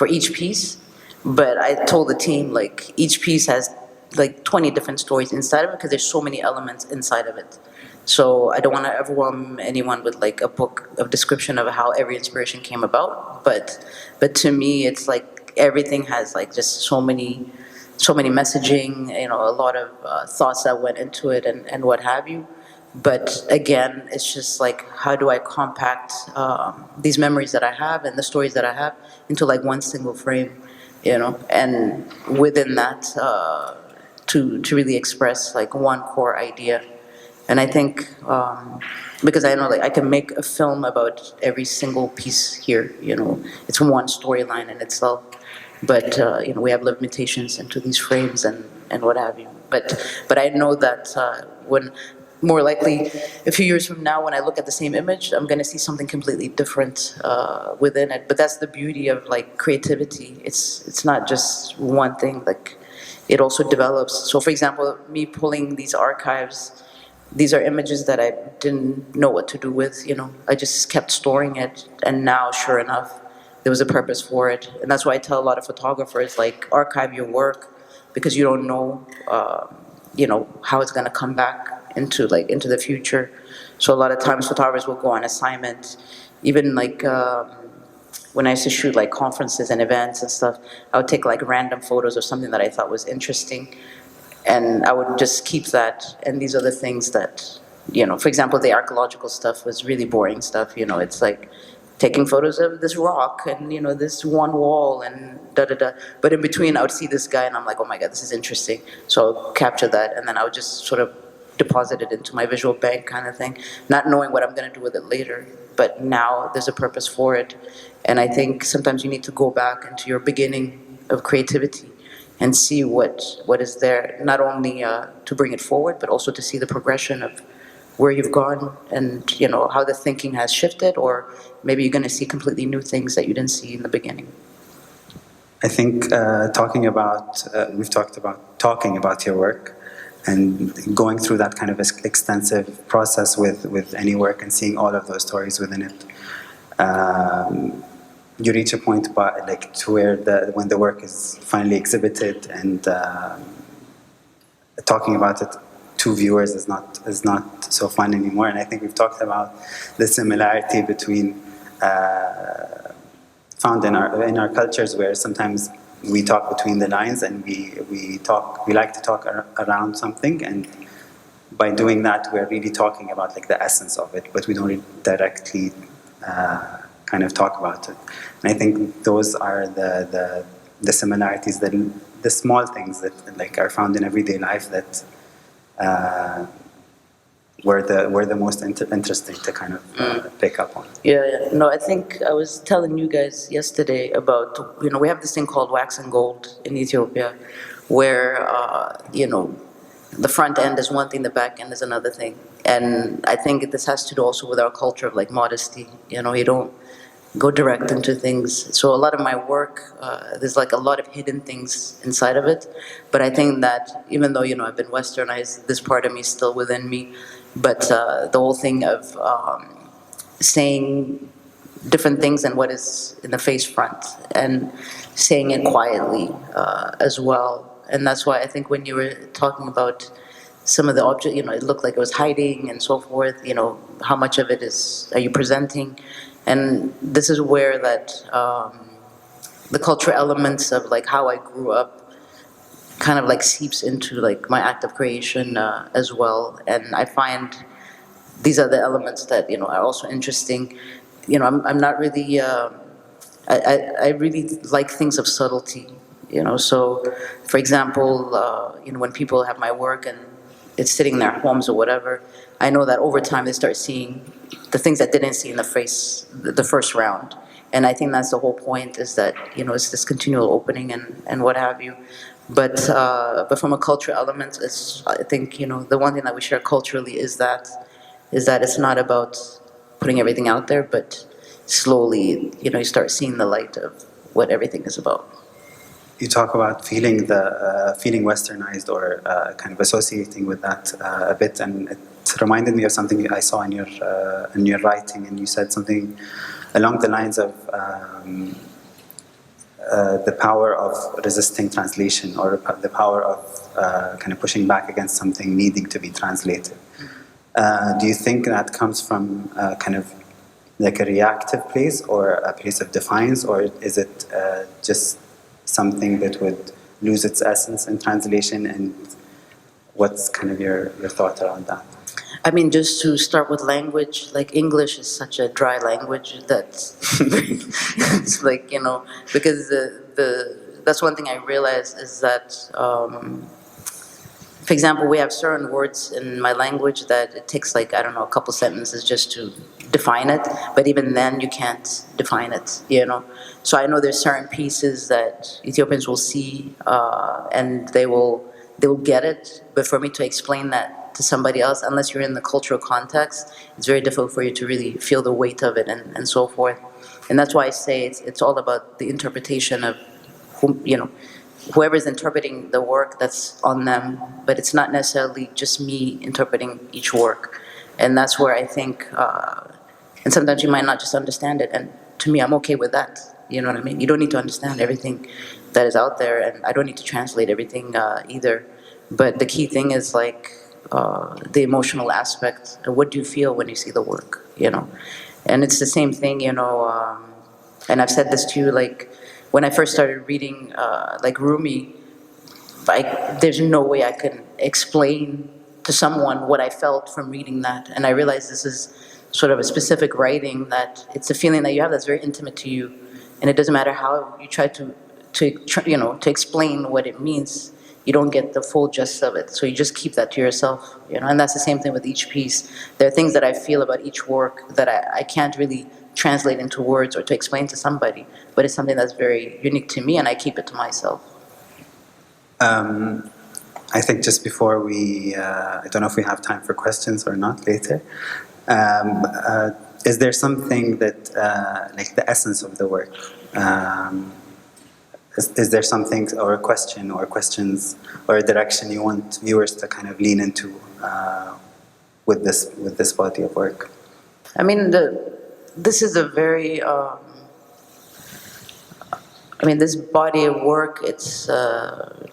each piece, but I told the team, like, each piece has like 20 different stories inside of it, because there's so many elements inside of it. So I don't want to overwhelm anyone with like a book of description of how every inspiration came about, but to me, it's like everything has like just so many messaging, you know, a lot of thoughts that went into it, and what have you. But again, it's just like, how do I compact these memories that I have and the stories that I have into like one single frame, you know, and within that to really express like one core idea. And I think, because I know, like, I can make a film about every single piece here, you know, it's one storyline in itself. But, you know, we have limitations into these frames and what have you. But I know that when, more likely, a few years from now, when I look at the same image, I'm going to see something completely different within it. But that's the beauty of, like, creativity. It's not just one thing. Like, it also develops. So, for example, me pulling these archives, these are images that I didn't know what to do with, you know. I just kept storing it, and now, sure enough, there was a purpose for it. And that's why I tell a lot of photographers, like, archive your work, because you don't know, you know, how it's gonna come back into the future. So a lot of times photographers will go on assignment, even like, when I used to shoot like conferences and events and stuff, I would take like random photos of something that I thought was interesting, and I would just keep that. And these are the things that, you know, for example, the archaeological stuff was really boring stuff, you know. It's like taking photos of this rock and, you know, this one wall and da-da-da. But in between, I would see this guy and I'm like, oh my God, this is interesting. So I'll capture that, and then I would just sort of deposit it into my visual bank kind of thing, not knowing what I'm gonna do with it later. But now there's a purpose for it. And I think sometimes you need to go back into your beginning of creativity and see what is there, not only to bring it forward, but also to see the progression of where you've gone and, you know, how the thinking has shifted, or maybe you're going to see completely new things that you didn't see in the beginning? I think we've talked about talking about your work and going through that kind of extensive process with any work and seeing all of those stories within it. You reach a point to where when the work is finally exhibited and talking about it to viewers is not so fun anymore. And I think we've talked about the similarity between found in our cultures, where sometimes we talk between the lines and we like to talk around something, and by doing that we're really talking about like the essence of it, but we don't really directly kind of talk about it. And I think those are the similarities, the small things that like are found in everyday life that were the most interesting to kind of pick up on. Yeah. No, I think I was telling you guys yesterday about, you know, we have this thing called wax and gold in Ethiopia, where, you know, the front end is one thing, the back end is another thing. And I think this has to do also with our culture of like modesty. You know, you don't go direct into things. So a lot of my work, there's like a lot of hidden things inside of it. But I think that even though, you know, I've been westernized, this part of me is still within me. But the whole thing of saying different things than what is in the face front, and saying it quietly as well. And that's why I think when you were talking about some of the object, you know, it looked like it was hiding and so forth, you know, how much of it are you presenting? And this is where that the cultural elements of like how I grew up kind of like seeps into like my act of creation as well. And I find these are the elements that, you know, are also interesting. You know, I'm not really, I really like things of subtlety, you know. So, for example, you know, when people have my work and it's sitting in their homes or whatever, I know that over time they start seeing the things that they didn't see in the first round. And I think that's the whole point, is that, you know, it's this continual opening and what have you. But from a cultural element, I think, you know, the one thing that we share culturally is that it's not about putting everything out there, but slowly, you know, you start seeing the light of what everything is about. You talk about feeling westernized, or kind of associating with that a bit, and it reminded me of something I saw in your writing, and you said something along the lines of the power of resisting translation, or the power of kind of pushing back against something needing to be translated. Do you think that comes from kind of like a reactive place, or a place of defiance, or is it just something that would lose its essence in translation? And what's kind of your thought around that? I mean, just to start with language, like English is such a dry language that it's like, you know, because that's one thing I realized is that, for example, we have certain words in my language that it takes like, I don't know, a couple sentences just to define it, but even then you can't define it, you know. So I know there's certain pieces that Ethiopians will see and they will get it, but for me to explain that to somebody else, unless you're in the cultural context, it's very difficult for you to really feel the weight of it and so forth. And that's why I say it's all about the interpretation of whom, you know, whoever's interpreting the work, that's on them, but it's not necessarily just me interpreting each work. And that's where I think, and sometimes you might not just understand it, and to me, I'm okay with that. You know what I mean? You don't need to understand everything that is out there, and I don't need to translate everything either. But the key thing is like the emotional aspect. What do you feel when you see the work, you know? And it's the same thing, you know, and I've said this to you, like, when I first started reading like Rumi, there's no way I could explain to someone what I felt from reading that. And I realized this is sort of a specific writing, that it's a feeling that you have that's very intimate to you. And it doesn't matter how you try to you know, to explain what it means, you don't get the full gist of it. So you just keep that to yourself, you know. And that's the same thing with each piece. There are things that I feel about each work that I can't really translate into words or to explain to somebody, but it's something that's very unique to me, and I keep it to myself. I think just before we, I don't know if we have time for questions or not later. Is there something that, like the essence of the work? Is there something or a question or questions or a direction you want viewers to kind of lean into with this body of work? I mean, this is a very, this body of work, it's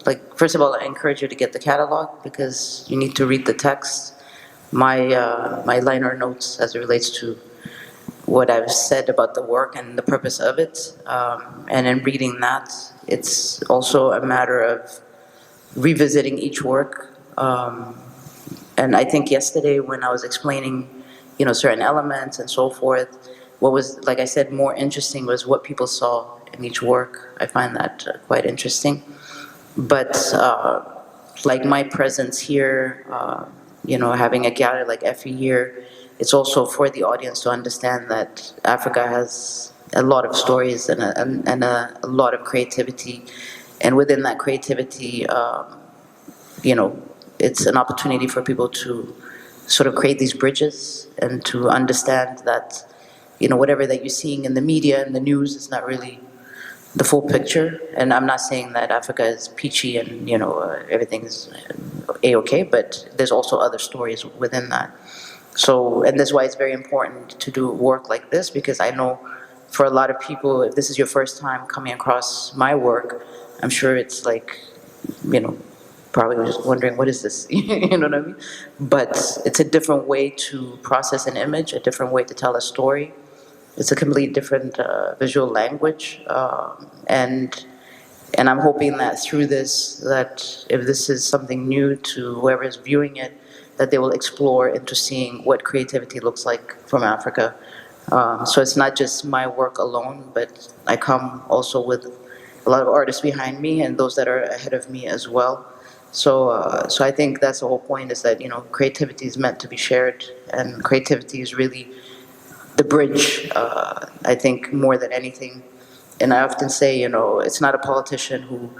like, first of all, I encourage you to get the catalog because you need to read the text. My liner notes as it relates to what I've said about the work and the purpose of it. And in reading that, it's also a matter of revisiting each work. And I think yesterday when I was explaining, certain elements and so forth, what was, like I said, more interesting was what people saw in each work. I find that quite interesting. But like my presence here, having a gallery like Effie here, it's also for the audience to understand that Africa has a lot of stories and a lot of creativity. And within that creativity, it's an opportunity for people to sort of create these bridges and to understand that, whatever that you're seeing in the media and the news is not really the full picture. And I'm not saying that Africa is peachy and, everything is A-okay, but there's also other stories within that. So, and that's why it's very important to do work like this, because I know for a lot of people, if this is your first time coming across my work, I'm sure it's like, probably just wondering, what is this? You know what I mean? But it's a different way to process an image, a different way to tell a story. It's a completely different visual language. And I'm hoping that through this, that if this is something new to whoever is viewing it, that they will explore into seeing what creativity looks like from Africa. So it's not just my work alone, but I come also with a lot of artists behind me and those that are ahead of me as well. So I think that's the whole point, is that, creativity is meant to be shared, and creativity is really the bridge, I think, more than anything. And I often say, it's not a politician who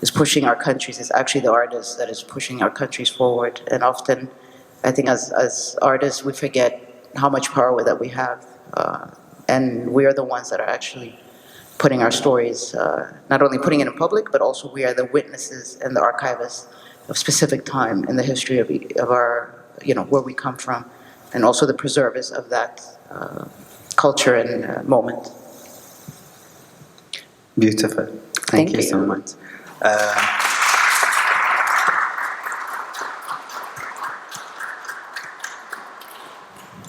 is pushing our countries, it's actually the artist that is pushing our countries forward. And often, I think as artists, we forget how much power that we have. And we are the ones that are actually putting our stories, not only putting it in public, but also we are the witnesses and the archivists of specific time in the history of our, where we come from, and also the preservers of that culture and moment. Beautiful. Thank you so much.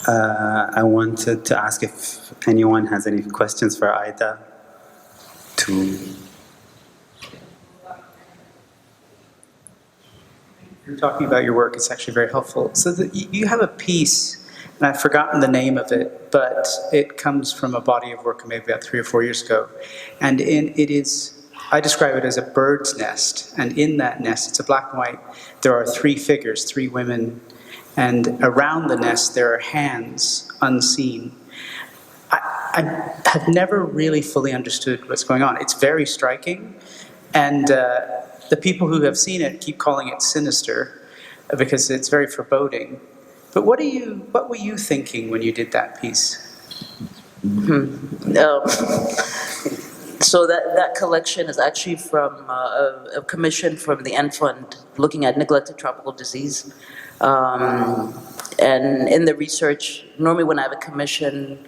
I wanted to ask if anyone has any questions for Aïda. You're talking about your work, it's actually very helpful. So you have a piece, and I've forgotten the name of it, but it comes from a body of work maybe about 3 or 4 years ago. And I describe it as a bird's nest, and in that nest, it's a black and white, there are 3 figures, 3 women, and around the nest there are hands unseen. I have never really fully understood what's going on. It's very striking, and the people who have seen it keep calling it sinister because it's very foreboding. But what were you thinking when you did that piece? So that collection is actually from a commission from the N Fund looking at neglected tropical disease. And in the research, normally when I have a commission,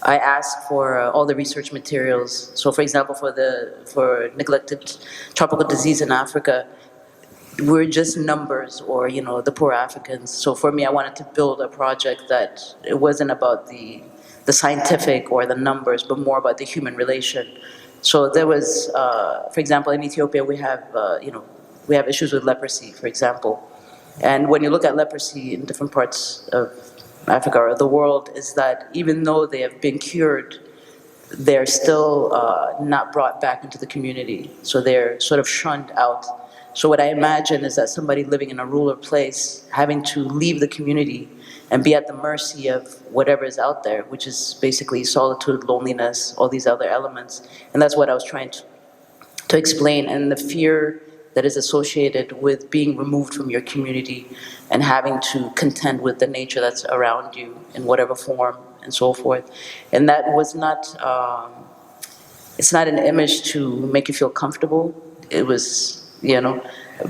I ask for all the research materials. So for example, for neglected tropical disease in Africa, we're just numbers, or the poor Africans. So for me, I wanted to build a project that it wasn't about the scientific or the numbers, but more about the human relation. So there was, for example, in Ethiopia, we have issues with leprosy, for example. And when you look at leprosy in different parts of Africa or the world, is that even though they have been cured, they're still not brought back into the community. So they're sort of shunned out. So what I imagine is that somebody living in a rural place having to leave the community and be at the mercy of whatever is out there, which is basically solitude, loneliness, all these other elements. And that's what I was trying to explain. And the fear that is associated with being removed from your community and having to contend with the nature that's around you in whatever form and so forth. And that was not, it's not an image to make you feel comfortable. It was,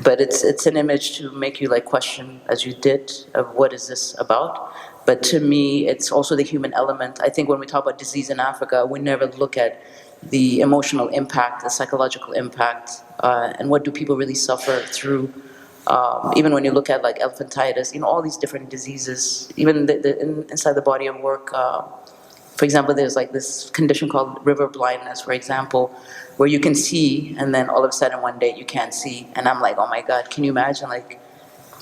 but it's an image to make you like question, as you did, of what is this about. But to me, it's also the human element. I think when we talk about disease in Africa, we never look at the emotional impact, the psychological impact, and what do people really suffer through. Even when you look at like elephantitis, all these different diseases, even inside the body of work. For example, there's like this condition called river blindness, for example, where you can see and then all of a sudden one day you can't see. And I'm like, oh my God, can you imagine like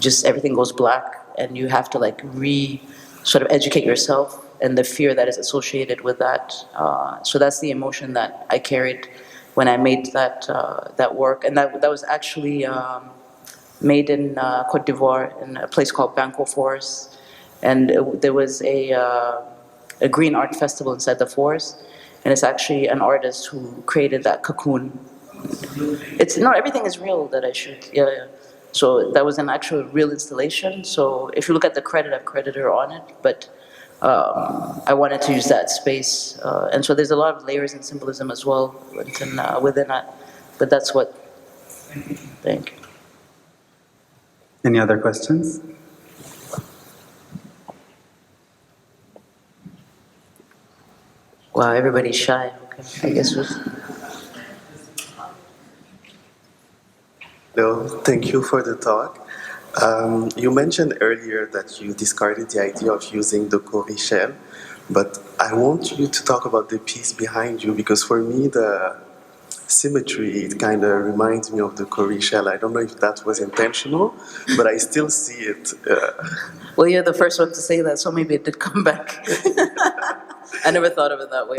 just everything goes black and you have to like sort of educate yourself and the fear that is associated with that. So that's the emotion that I carried when I made that work. And that was actually made in Cote d'Ivoire in a place called Banco Forest. And there was a green art festival inside the forest, and it's actually an artist who created that cocoon. Everything is real that I shoot. Yeah. So that was an actual real installation. So if you look at the credit, I've credited her on it, but I wanted to use that space. And so there's a lot of layers and symbolism as well within that. But that's what, thank you. Any other questions? Wow, everybody's shy. Okay, I guess Hello, thank you for the talk. You mentioned earlier that you discarded the idea of using the Cori shell, but I want you to talk about the piece behind you, because for me the symmetry, it kind of reminds me of the Cori shell. I don't know if that was intentional, but I still see it. Well, you're the first one to say that, so maybe it did come back. I never thought of it that way,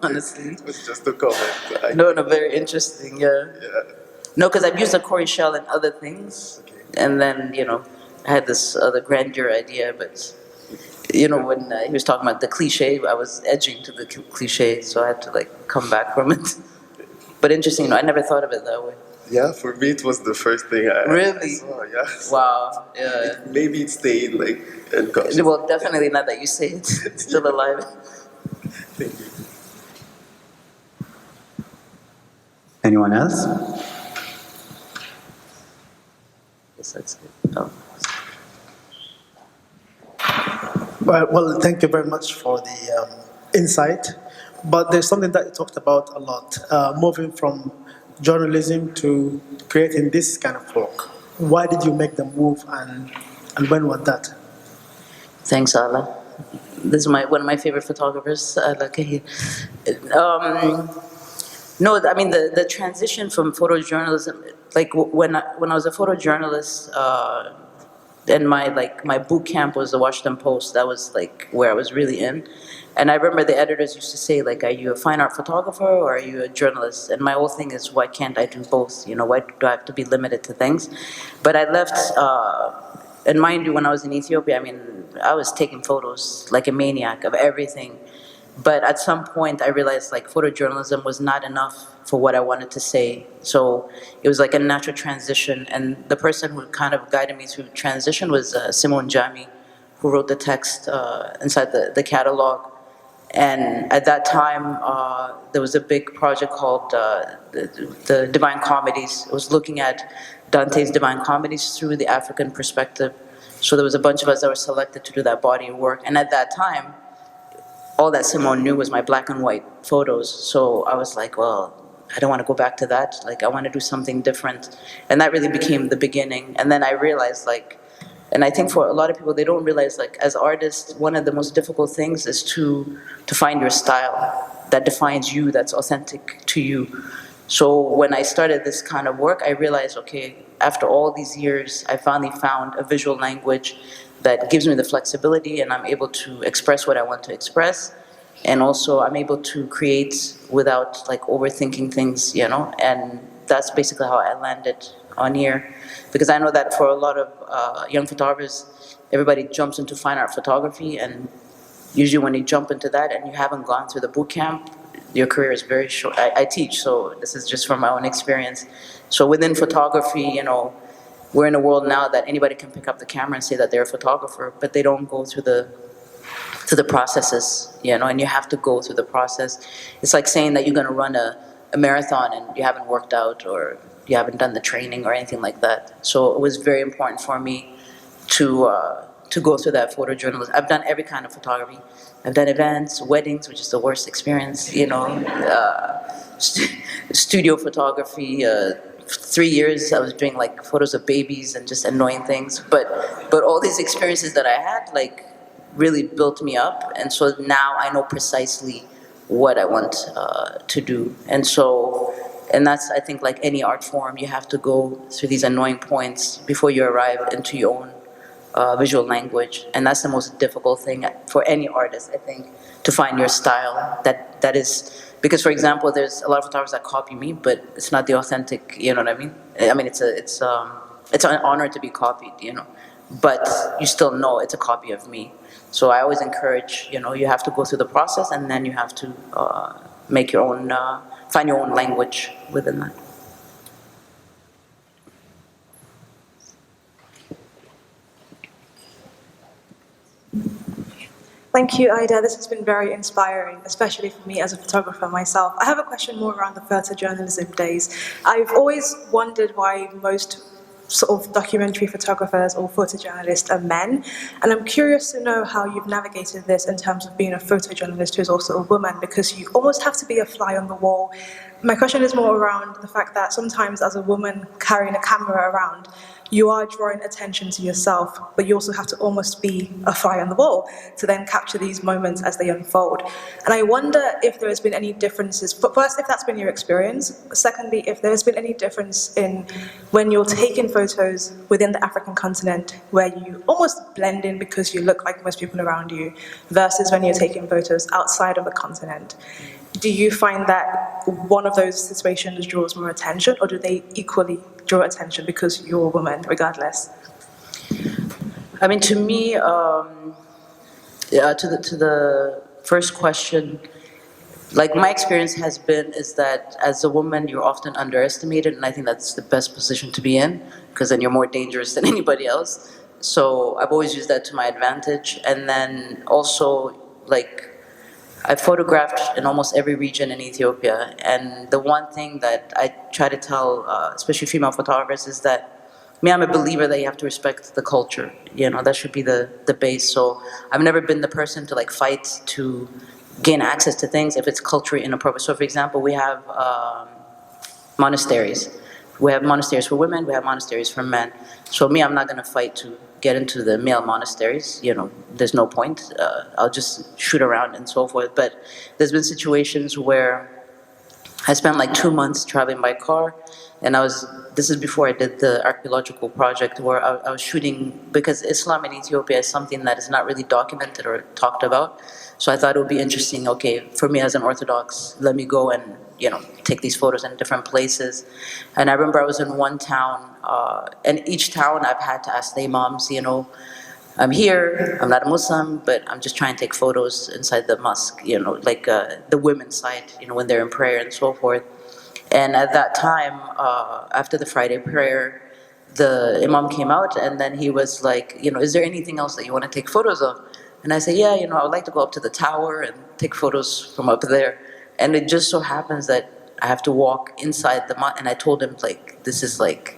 honestly. It was just a comment. No, very interesting, yeah. No, because I've used a Cori shell in other things, Okay. and then, I had this other grandeur idea, but, when he was talking about the cliche, I was edging to the cliche, so I had to, come back from it. But interesting, I never thought of it that way. Yeah, for me it was the first thing I saw, yeah. Wow, yeah. Maybe it stayed unconscious. Well, definitely not that you say it. It's still alive. Thank you. Anyone else? Yes, that's it. Oh. Well, thank you very much for the insight. But there's something that you talked about a lot, moving from journalism to creating this kind of work. Why did you make the move, and when was that? Thanks, Allah. This is one of my favorite photographers. No, I mean the transition from photojournalism, when I was a photojournalist, and my boot camp was the Washington Post. That was where I was really in. And I remember the editors used to say, are you a fine art photographer or are you a journalist? And my whole thing is, why can't I do both? Why do I have to be limited to things? But I left, and mind you, when I was in Ethiopia, I was taking photos like a maniac of everything. But at some point, I realized photojournalism was not enough for what I wanted to say. So it was like a natural transition. And the person who kind of guided me through transition was Simone Jami, who wrote the text inside the catalog. And at that time, there was a big project called the Divine Comedies. It was looking at Dante's Divine Comedies through the African perspective. So there was a bunch of us that were selected to do that body of work. And at that time, all that Simone knew was my black and white photos. So I was like, well, I don't want to go back to that. I want to do something different. And that really became the beginning. And then I realized, and I think for a lot of people, they don't realize, as artists, one of the most difficult things is to find your style that defines you, that's authentic to you. So when I started this kind of work, I realized, okay, after all these years, I finally found a visual language that gives me the flexibility, and I'm able to express what I want to express. And also, I'm able to create without overthinking things, and that's basically how I landed on here. Because I know that for a lot of young photographers, everybody jumps into fine art photography, and usually when you jump into that and you haven't gone through the boot camp, your career is very short. I teach, so this is just from my own experience. So within photography, we're in a world now that anybody can pick up the camera and say that they're a photographer, but they don't go through the processes, and you have to go through the process. It's like saying that you're going to run a marathon and you haven't worked out or you haven't done the training or anything like that. So it was very important for me to go through that photojournalism. I've done every kind of photography. I've done events, weddings, which is the worst experience, studio photography. 3 years I was doing like photos of babies and just annoying things. But all these experiences that I had like really built me up. And so now I know precisely what I want to do. And that's, I think, like any art form, you have to go through these annoying points before you arrive into your own visual language. And that's the most difficult thing for any artist, I think, to find your style. That is, because for example, there's a lot of photographers that copy me, but it's not the authentic, you know what I mean? I mean, it's an honor to be copied, but you still know it's a copy of me. So I always encourage, you have to go through the process and then you have to make your own, find your own language within that. Thank you, Aïda. This has been very inspiring, especially for me as a photographer myself. I have a question more around the photojournalism days. I've always wondered why most sort of documentary photographers or photojournalists are men, and I'm curious to know how you've navigated this in terms of being a photojournalist who's also a woman, because you almost have to be a fly on the wall. My question is more around the fact that sometimes as a woman carrying a camera around, you are drawing attention to yourself, but you also have to almost be a fly on the wall to then capture these moments as they unfold. And I wonder if there has been any differences, but first, if that's been your experience. Secondly, if there has been any difference in when you're taking photos within the African continent, where you almost blend in because you look like most people around you, versus when you're taking photos outside of the continent. Do you find that one of those situations draws more attention, or do they equally draw attention because you're a woman, regardless? I mean, to me, to the first question, like my experience has been is that as a woman, you're often underestimated, and I think that's the best position to be in, because then you're more dangerous than anybody else. So I've always used that to my advantage. And then also, like, I photographed in almost every region in Ethiopia, and the one thing that I try to tell, especially female photographers, is that, I'm a believer that you have to respect the culture. That should be the base. So I've never been the person to like fight to gain access to things if it's culturally inappropriate. So for example, we have monasteries. We have monasteries for women, we have monasteries for men. So I'm not gonna fight to get into the male monasteries, there's no point. I'll just shoot around and so forth. But there's been situations where I spent like 2 months traveling by car, and this is before I did the archaeological project, where I was shooting, because Islam in Ethiopia is something that is not really documented or talked about. So I thought it would be interesting, okay, for me as an Orthodox, let me go and, take these photos in different places. And I remember I was in one town, and each town I've had to ask the imams, I'm here, I'm not a Muslim, but I'm just trying to take photos inside the mosque, like the women's side, when they're in prayer and so forth. And at that time, after the Friday prayer, the imam came out, and then he was like, is there anything else that you want to take photos of? And I said, yeah, I would like to go up to the tower and take photos from up there. And it just so happens that I have to walk inside the mosque, and I told him, like, this is like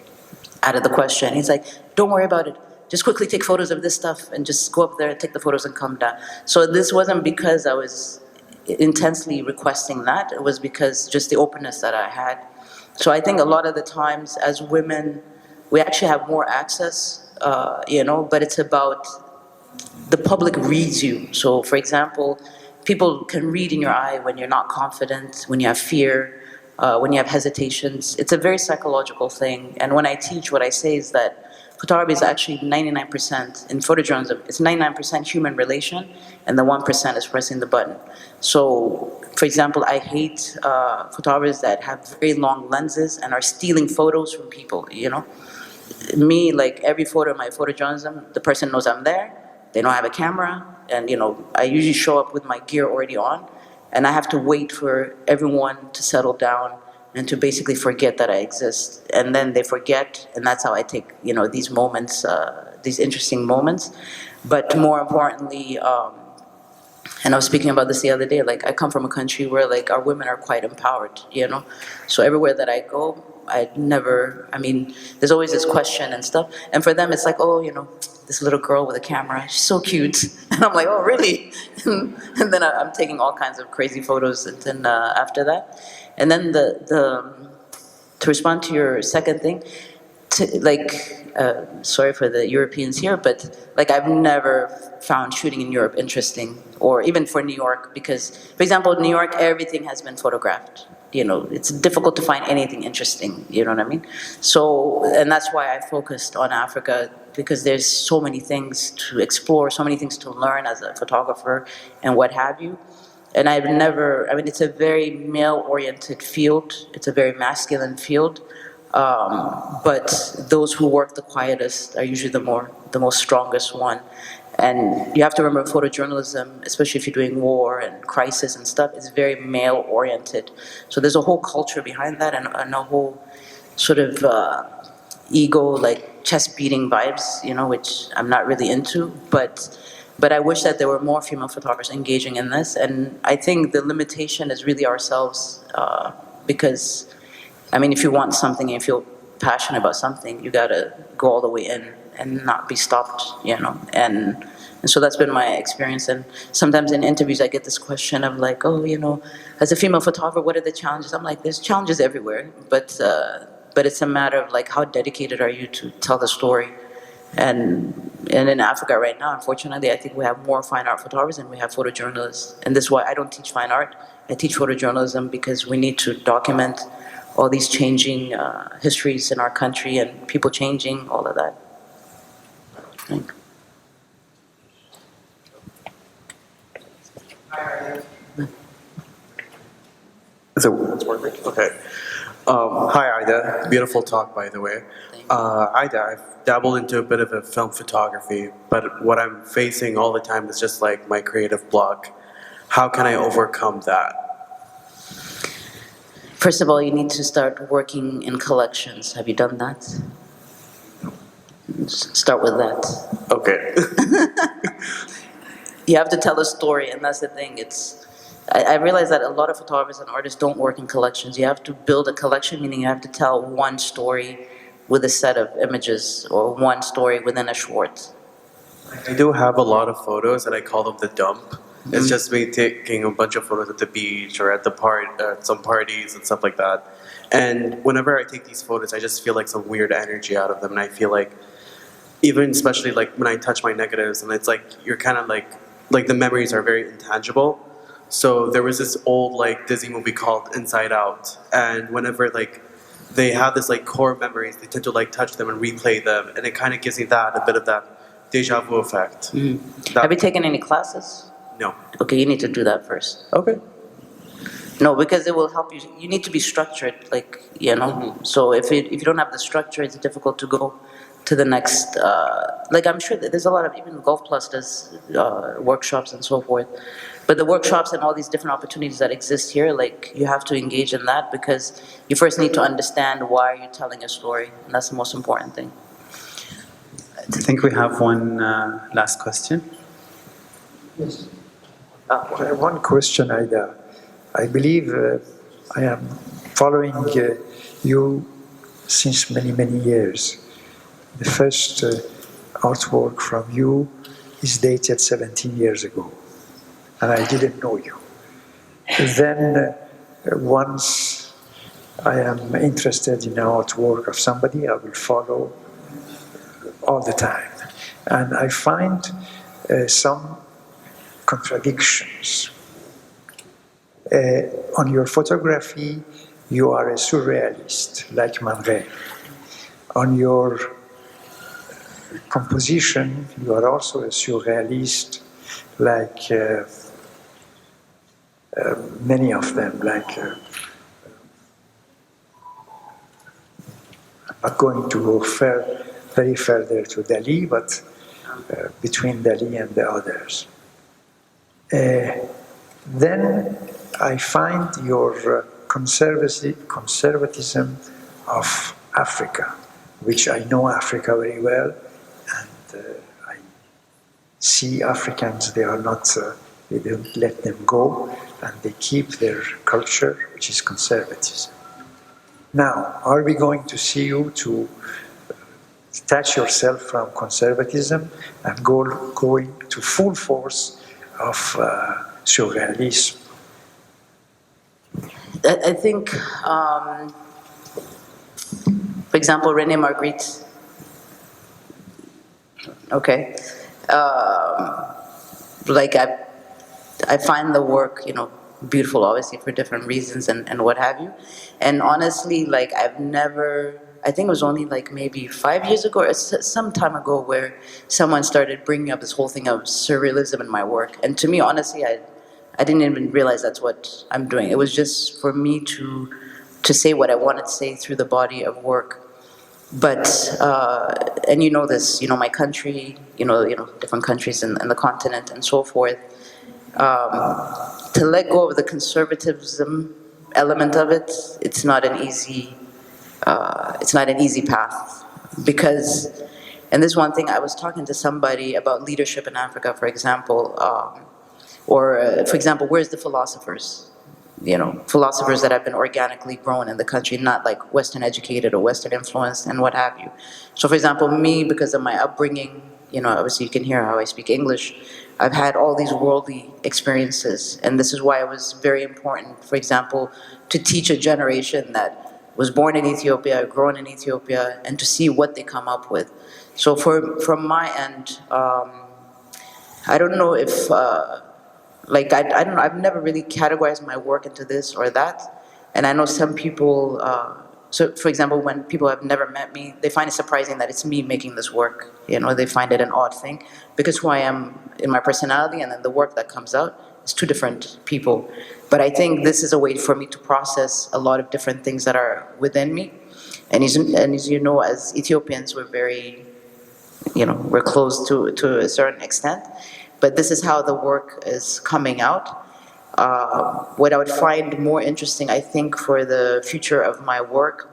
out of the question. He's like, don't worry about it. Just quickly take photos of this stuff and just go up there and take the photos and come down. So this wasn't because I was intensely requesting that. It was because just the openness that I had. So I think a lot of the times as women, we actually have more access, but it's about the public reads you. So for example, people can read in your eye when you're not confident, when you have fear, when you have hesitations. It's a very psychological thing. And when I teach, what I say is that photography is actually 99%, in photojournalism, it's 99% human relation, and the 1% is pressing the button. So, for example, I hate photographers that have very long lenses and are stealing photos from people, Me, like every photo in my photojournalism, the person knows I'm there, they know I have a camera, and I usually show up with my gear already on, and I have to wait for everyone to settle down and to basically forget that I exist. And then they forget, and that's how I take, these moments, these interesting moments. But more importantly, and I was speaking about this the other day, like I come from a country where like our women are quite empowered, So everywhere that I go, there's always this question and stuff. And for them, it's like, oh, this little girl with a camera, she's so cute. And I'm like, oh, really? And then I'm taking all kinds of crazy photos and then after that. And then to respond to your second thing, sorry for the Europeans here, but like I've never found shooting in Europe interesting, or even for New York, because, for example, New York, everything has been photographed. It's difficult to find anything interesting, you know what I mean? So, and that's why I focused on Africa, because there's so many things to explore, so many things to learn as a photographer and what have you. And it's a very male-oriented field, it's a very masculine field, but those who work the quietest are usually the most strongest one. And you have to remember, photojournalism, especially if you're doing war and crisis and stuff, is very male-oriented. So there's a whole culture behind that, and a whole sort of ego, like chest-beating vibes, which I'm not really into. But I wish that there were more female photographers engaging in this. And I think the limitation is really ourselves, because, if you want something and you feel passionate about something, you gotta go all the way in and not be stopped, And so that's been my experience. And sometimes in interviews, I get this question of like, oh, as a female photographer, what are the challenges? I'm like, there's challenges everywhere, but it's a matter of like, how dedicated are you to tell the story? And in Africa right now, unfortunately, I think we have more fine art photographers than we have photojournalists. And this is why I don't teach fine art. I teach photojournalism, because we need to document all these changing histories in our country and people changing, all of that. So it's working? Okay. Hi, Aïda. Beautiful talk, by the way. Aïda, I've dabbled into a bit of a film photography, but what I'm facing all the time is just like my creative block. How can I overcome that? First of all, you need to start working in collections. Have you done that? Start with that. Okay. You have to tell a story, and that's the thing. I realize that a lot of photographers and artists don't work in collections. You have to build a collection, meaning you have to tell one story with a set of images, or one story within a short. I do have a lot of photos, and I call them the dump. It's just me taking a bunch of photos at the beach or at some parties and stuff like that. And whenever I take these photos, I just feel like some weird energy out of them, and I feel like, even especially like when I touch my negatives, and it's like you're kind of like the memories are very intangible. So there was this old like Disney movie called Inside Out, and whenever like they have this like core memories, they tend to like touch them and replay them, and it kind of gives me a bit of that deja vu effect. Have you taken any classes? No. Okay, you need to do that first. Okay. No, because it will help you. You need to be structured, So if you don't have the structure, it's difficult to go to the next. I'm sure that there's a lot of, even Golf Plus does workshops and so forth. But the workshops and all these different opportunities that exist here, you have to engage in that, because you first need to understand why you're telling a story, and that's the most important thing. I think we have one last question. Yes. One question, Aïda. I believe I am following you since many, many years. The first artwork from you is dated 17 years ago, and I didn't know you. Then once I am interested in the artwork of somebody, I will follow all the time. And I find some contradictions. On your photography, you are a surrealist, like Man Ray. On your composition, you are also a surrealist, like many of them, I'm not going to go very further to Dali, but between Dali and the others. Then I find your conservatism of Africa, which I know Africa very well, and I see Africans, they are not, they don't let them go, and they keep their culture, which is conservatism. Now, are we going to see you to detach yourself from conservatism and going to full force of surrealism? I think, for example, René Magritte, okay, like I find the work, beautiful, obviously, for different reasons and what have you. And honestly, like, I've never, I think it was only like maybe 5 years ago or some time ago where someone started bringing up this whole thing of surrealism in my work. And to me, honestly, I didn't even realize that's what I'm doing. It was just for me to say what I wanted to say through the body of work. But, and you know this, my country, different countries in the continent and so forth, to let go of the conservatism element of it, it's not an easy path. Because, and this one thing, I was talking to somebody about leadership in Africa, for example, for example, where's the philosophers? Philosophers that have been organically grown in the country, not like Western educated or Western influenced and what have you. So for example, me, because of my upbringing, obviously you can hear how I speak English, I've had all these worldly experiences. And this is why it was very important, for example, to teach a generation that was born in Ethiopia, grown in Ethiopia, and to see what they come up with. So from my end, I don't know if, like, I don't know, I've never really categorized my work into this or that. And I know some people, so for example, when people have never met me, they find it surprising that it's me making this work. They find it an odd thing because who I am in my personality and then the work that comes out is two different people. But I think this is a way for me to process a lot of different things that are within me. And as you know, as Ethiopians, we're very, we're close to a certain extent. But this is how the work is coming out. What I would find more interesting, I think, for the future of my work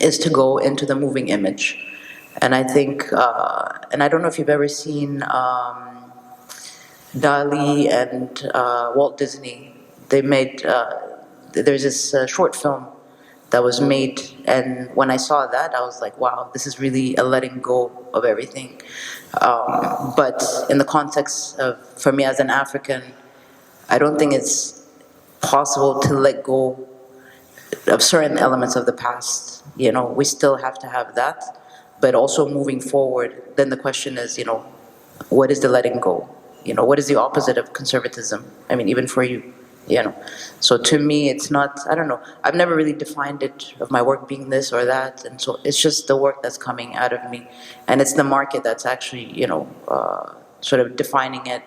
is to go into the moving image. And I think, and I don't know if you've ever seen Dali and Walt Disney. They made, there's this short film that was made, and when I saw that, I was like, wow, this is really a letting go of everything. But in the context of, for me as an African, I don't think it's possible to let go of certain elements of the past. We still have to have that, but also moving forward, then the question is, what is the letting go? What is the opposite of conservatism? I mean, even for you. So to me, it's not, I don't know, I've never really defined it of my work being this or that, and so it's just the work that's coming out of me, and it's the market that's actually, sort of defining it.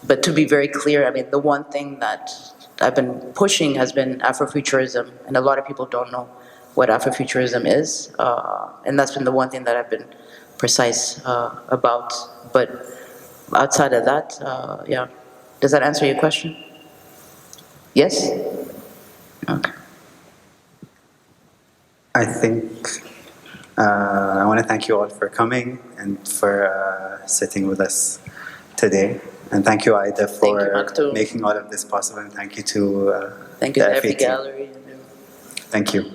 But to be very clear, I mean, the one thing that I've been pushing has been Afrofuturism, and a lot of people don't know what Afrofuturism is, and that's been the one thing that I've been precise about. But outside of that, yeah. Does that answer your question? Yes? Okay. I think I want to thank you all for coming and for sitting with us today. And thank you, Aïda, for making all of this possible. And thank you to thank you to every gallery. Thank you.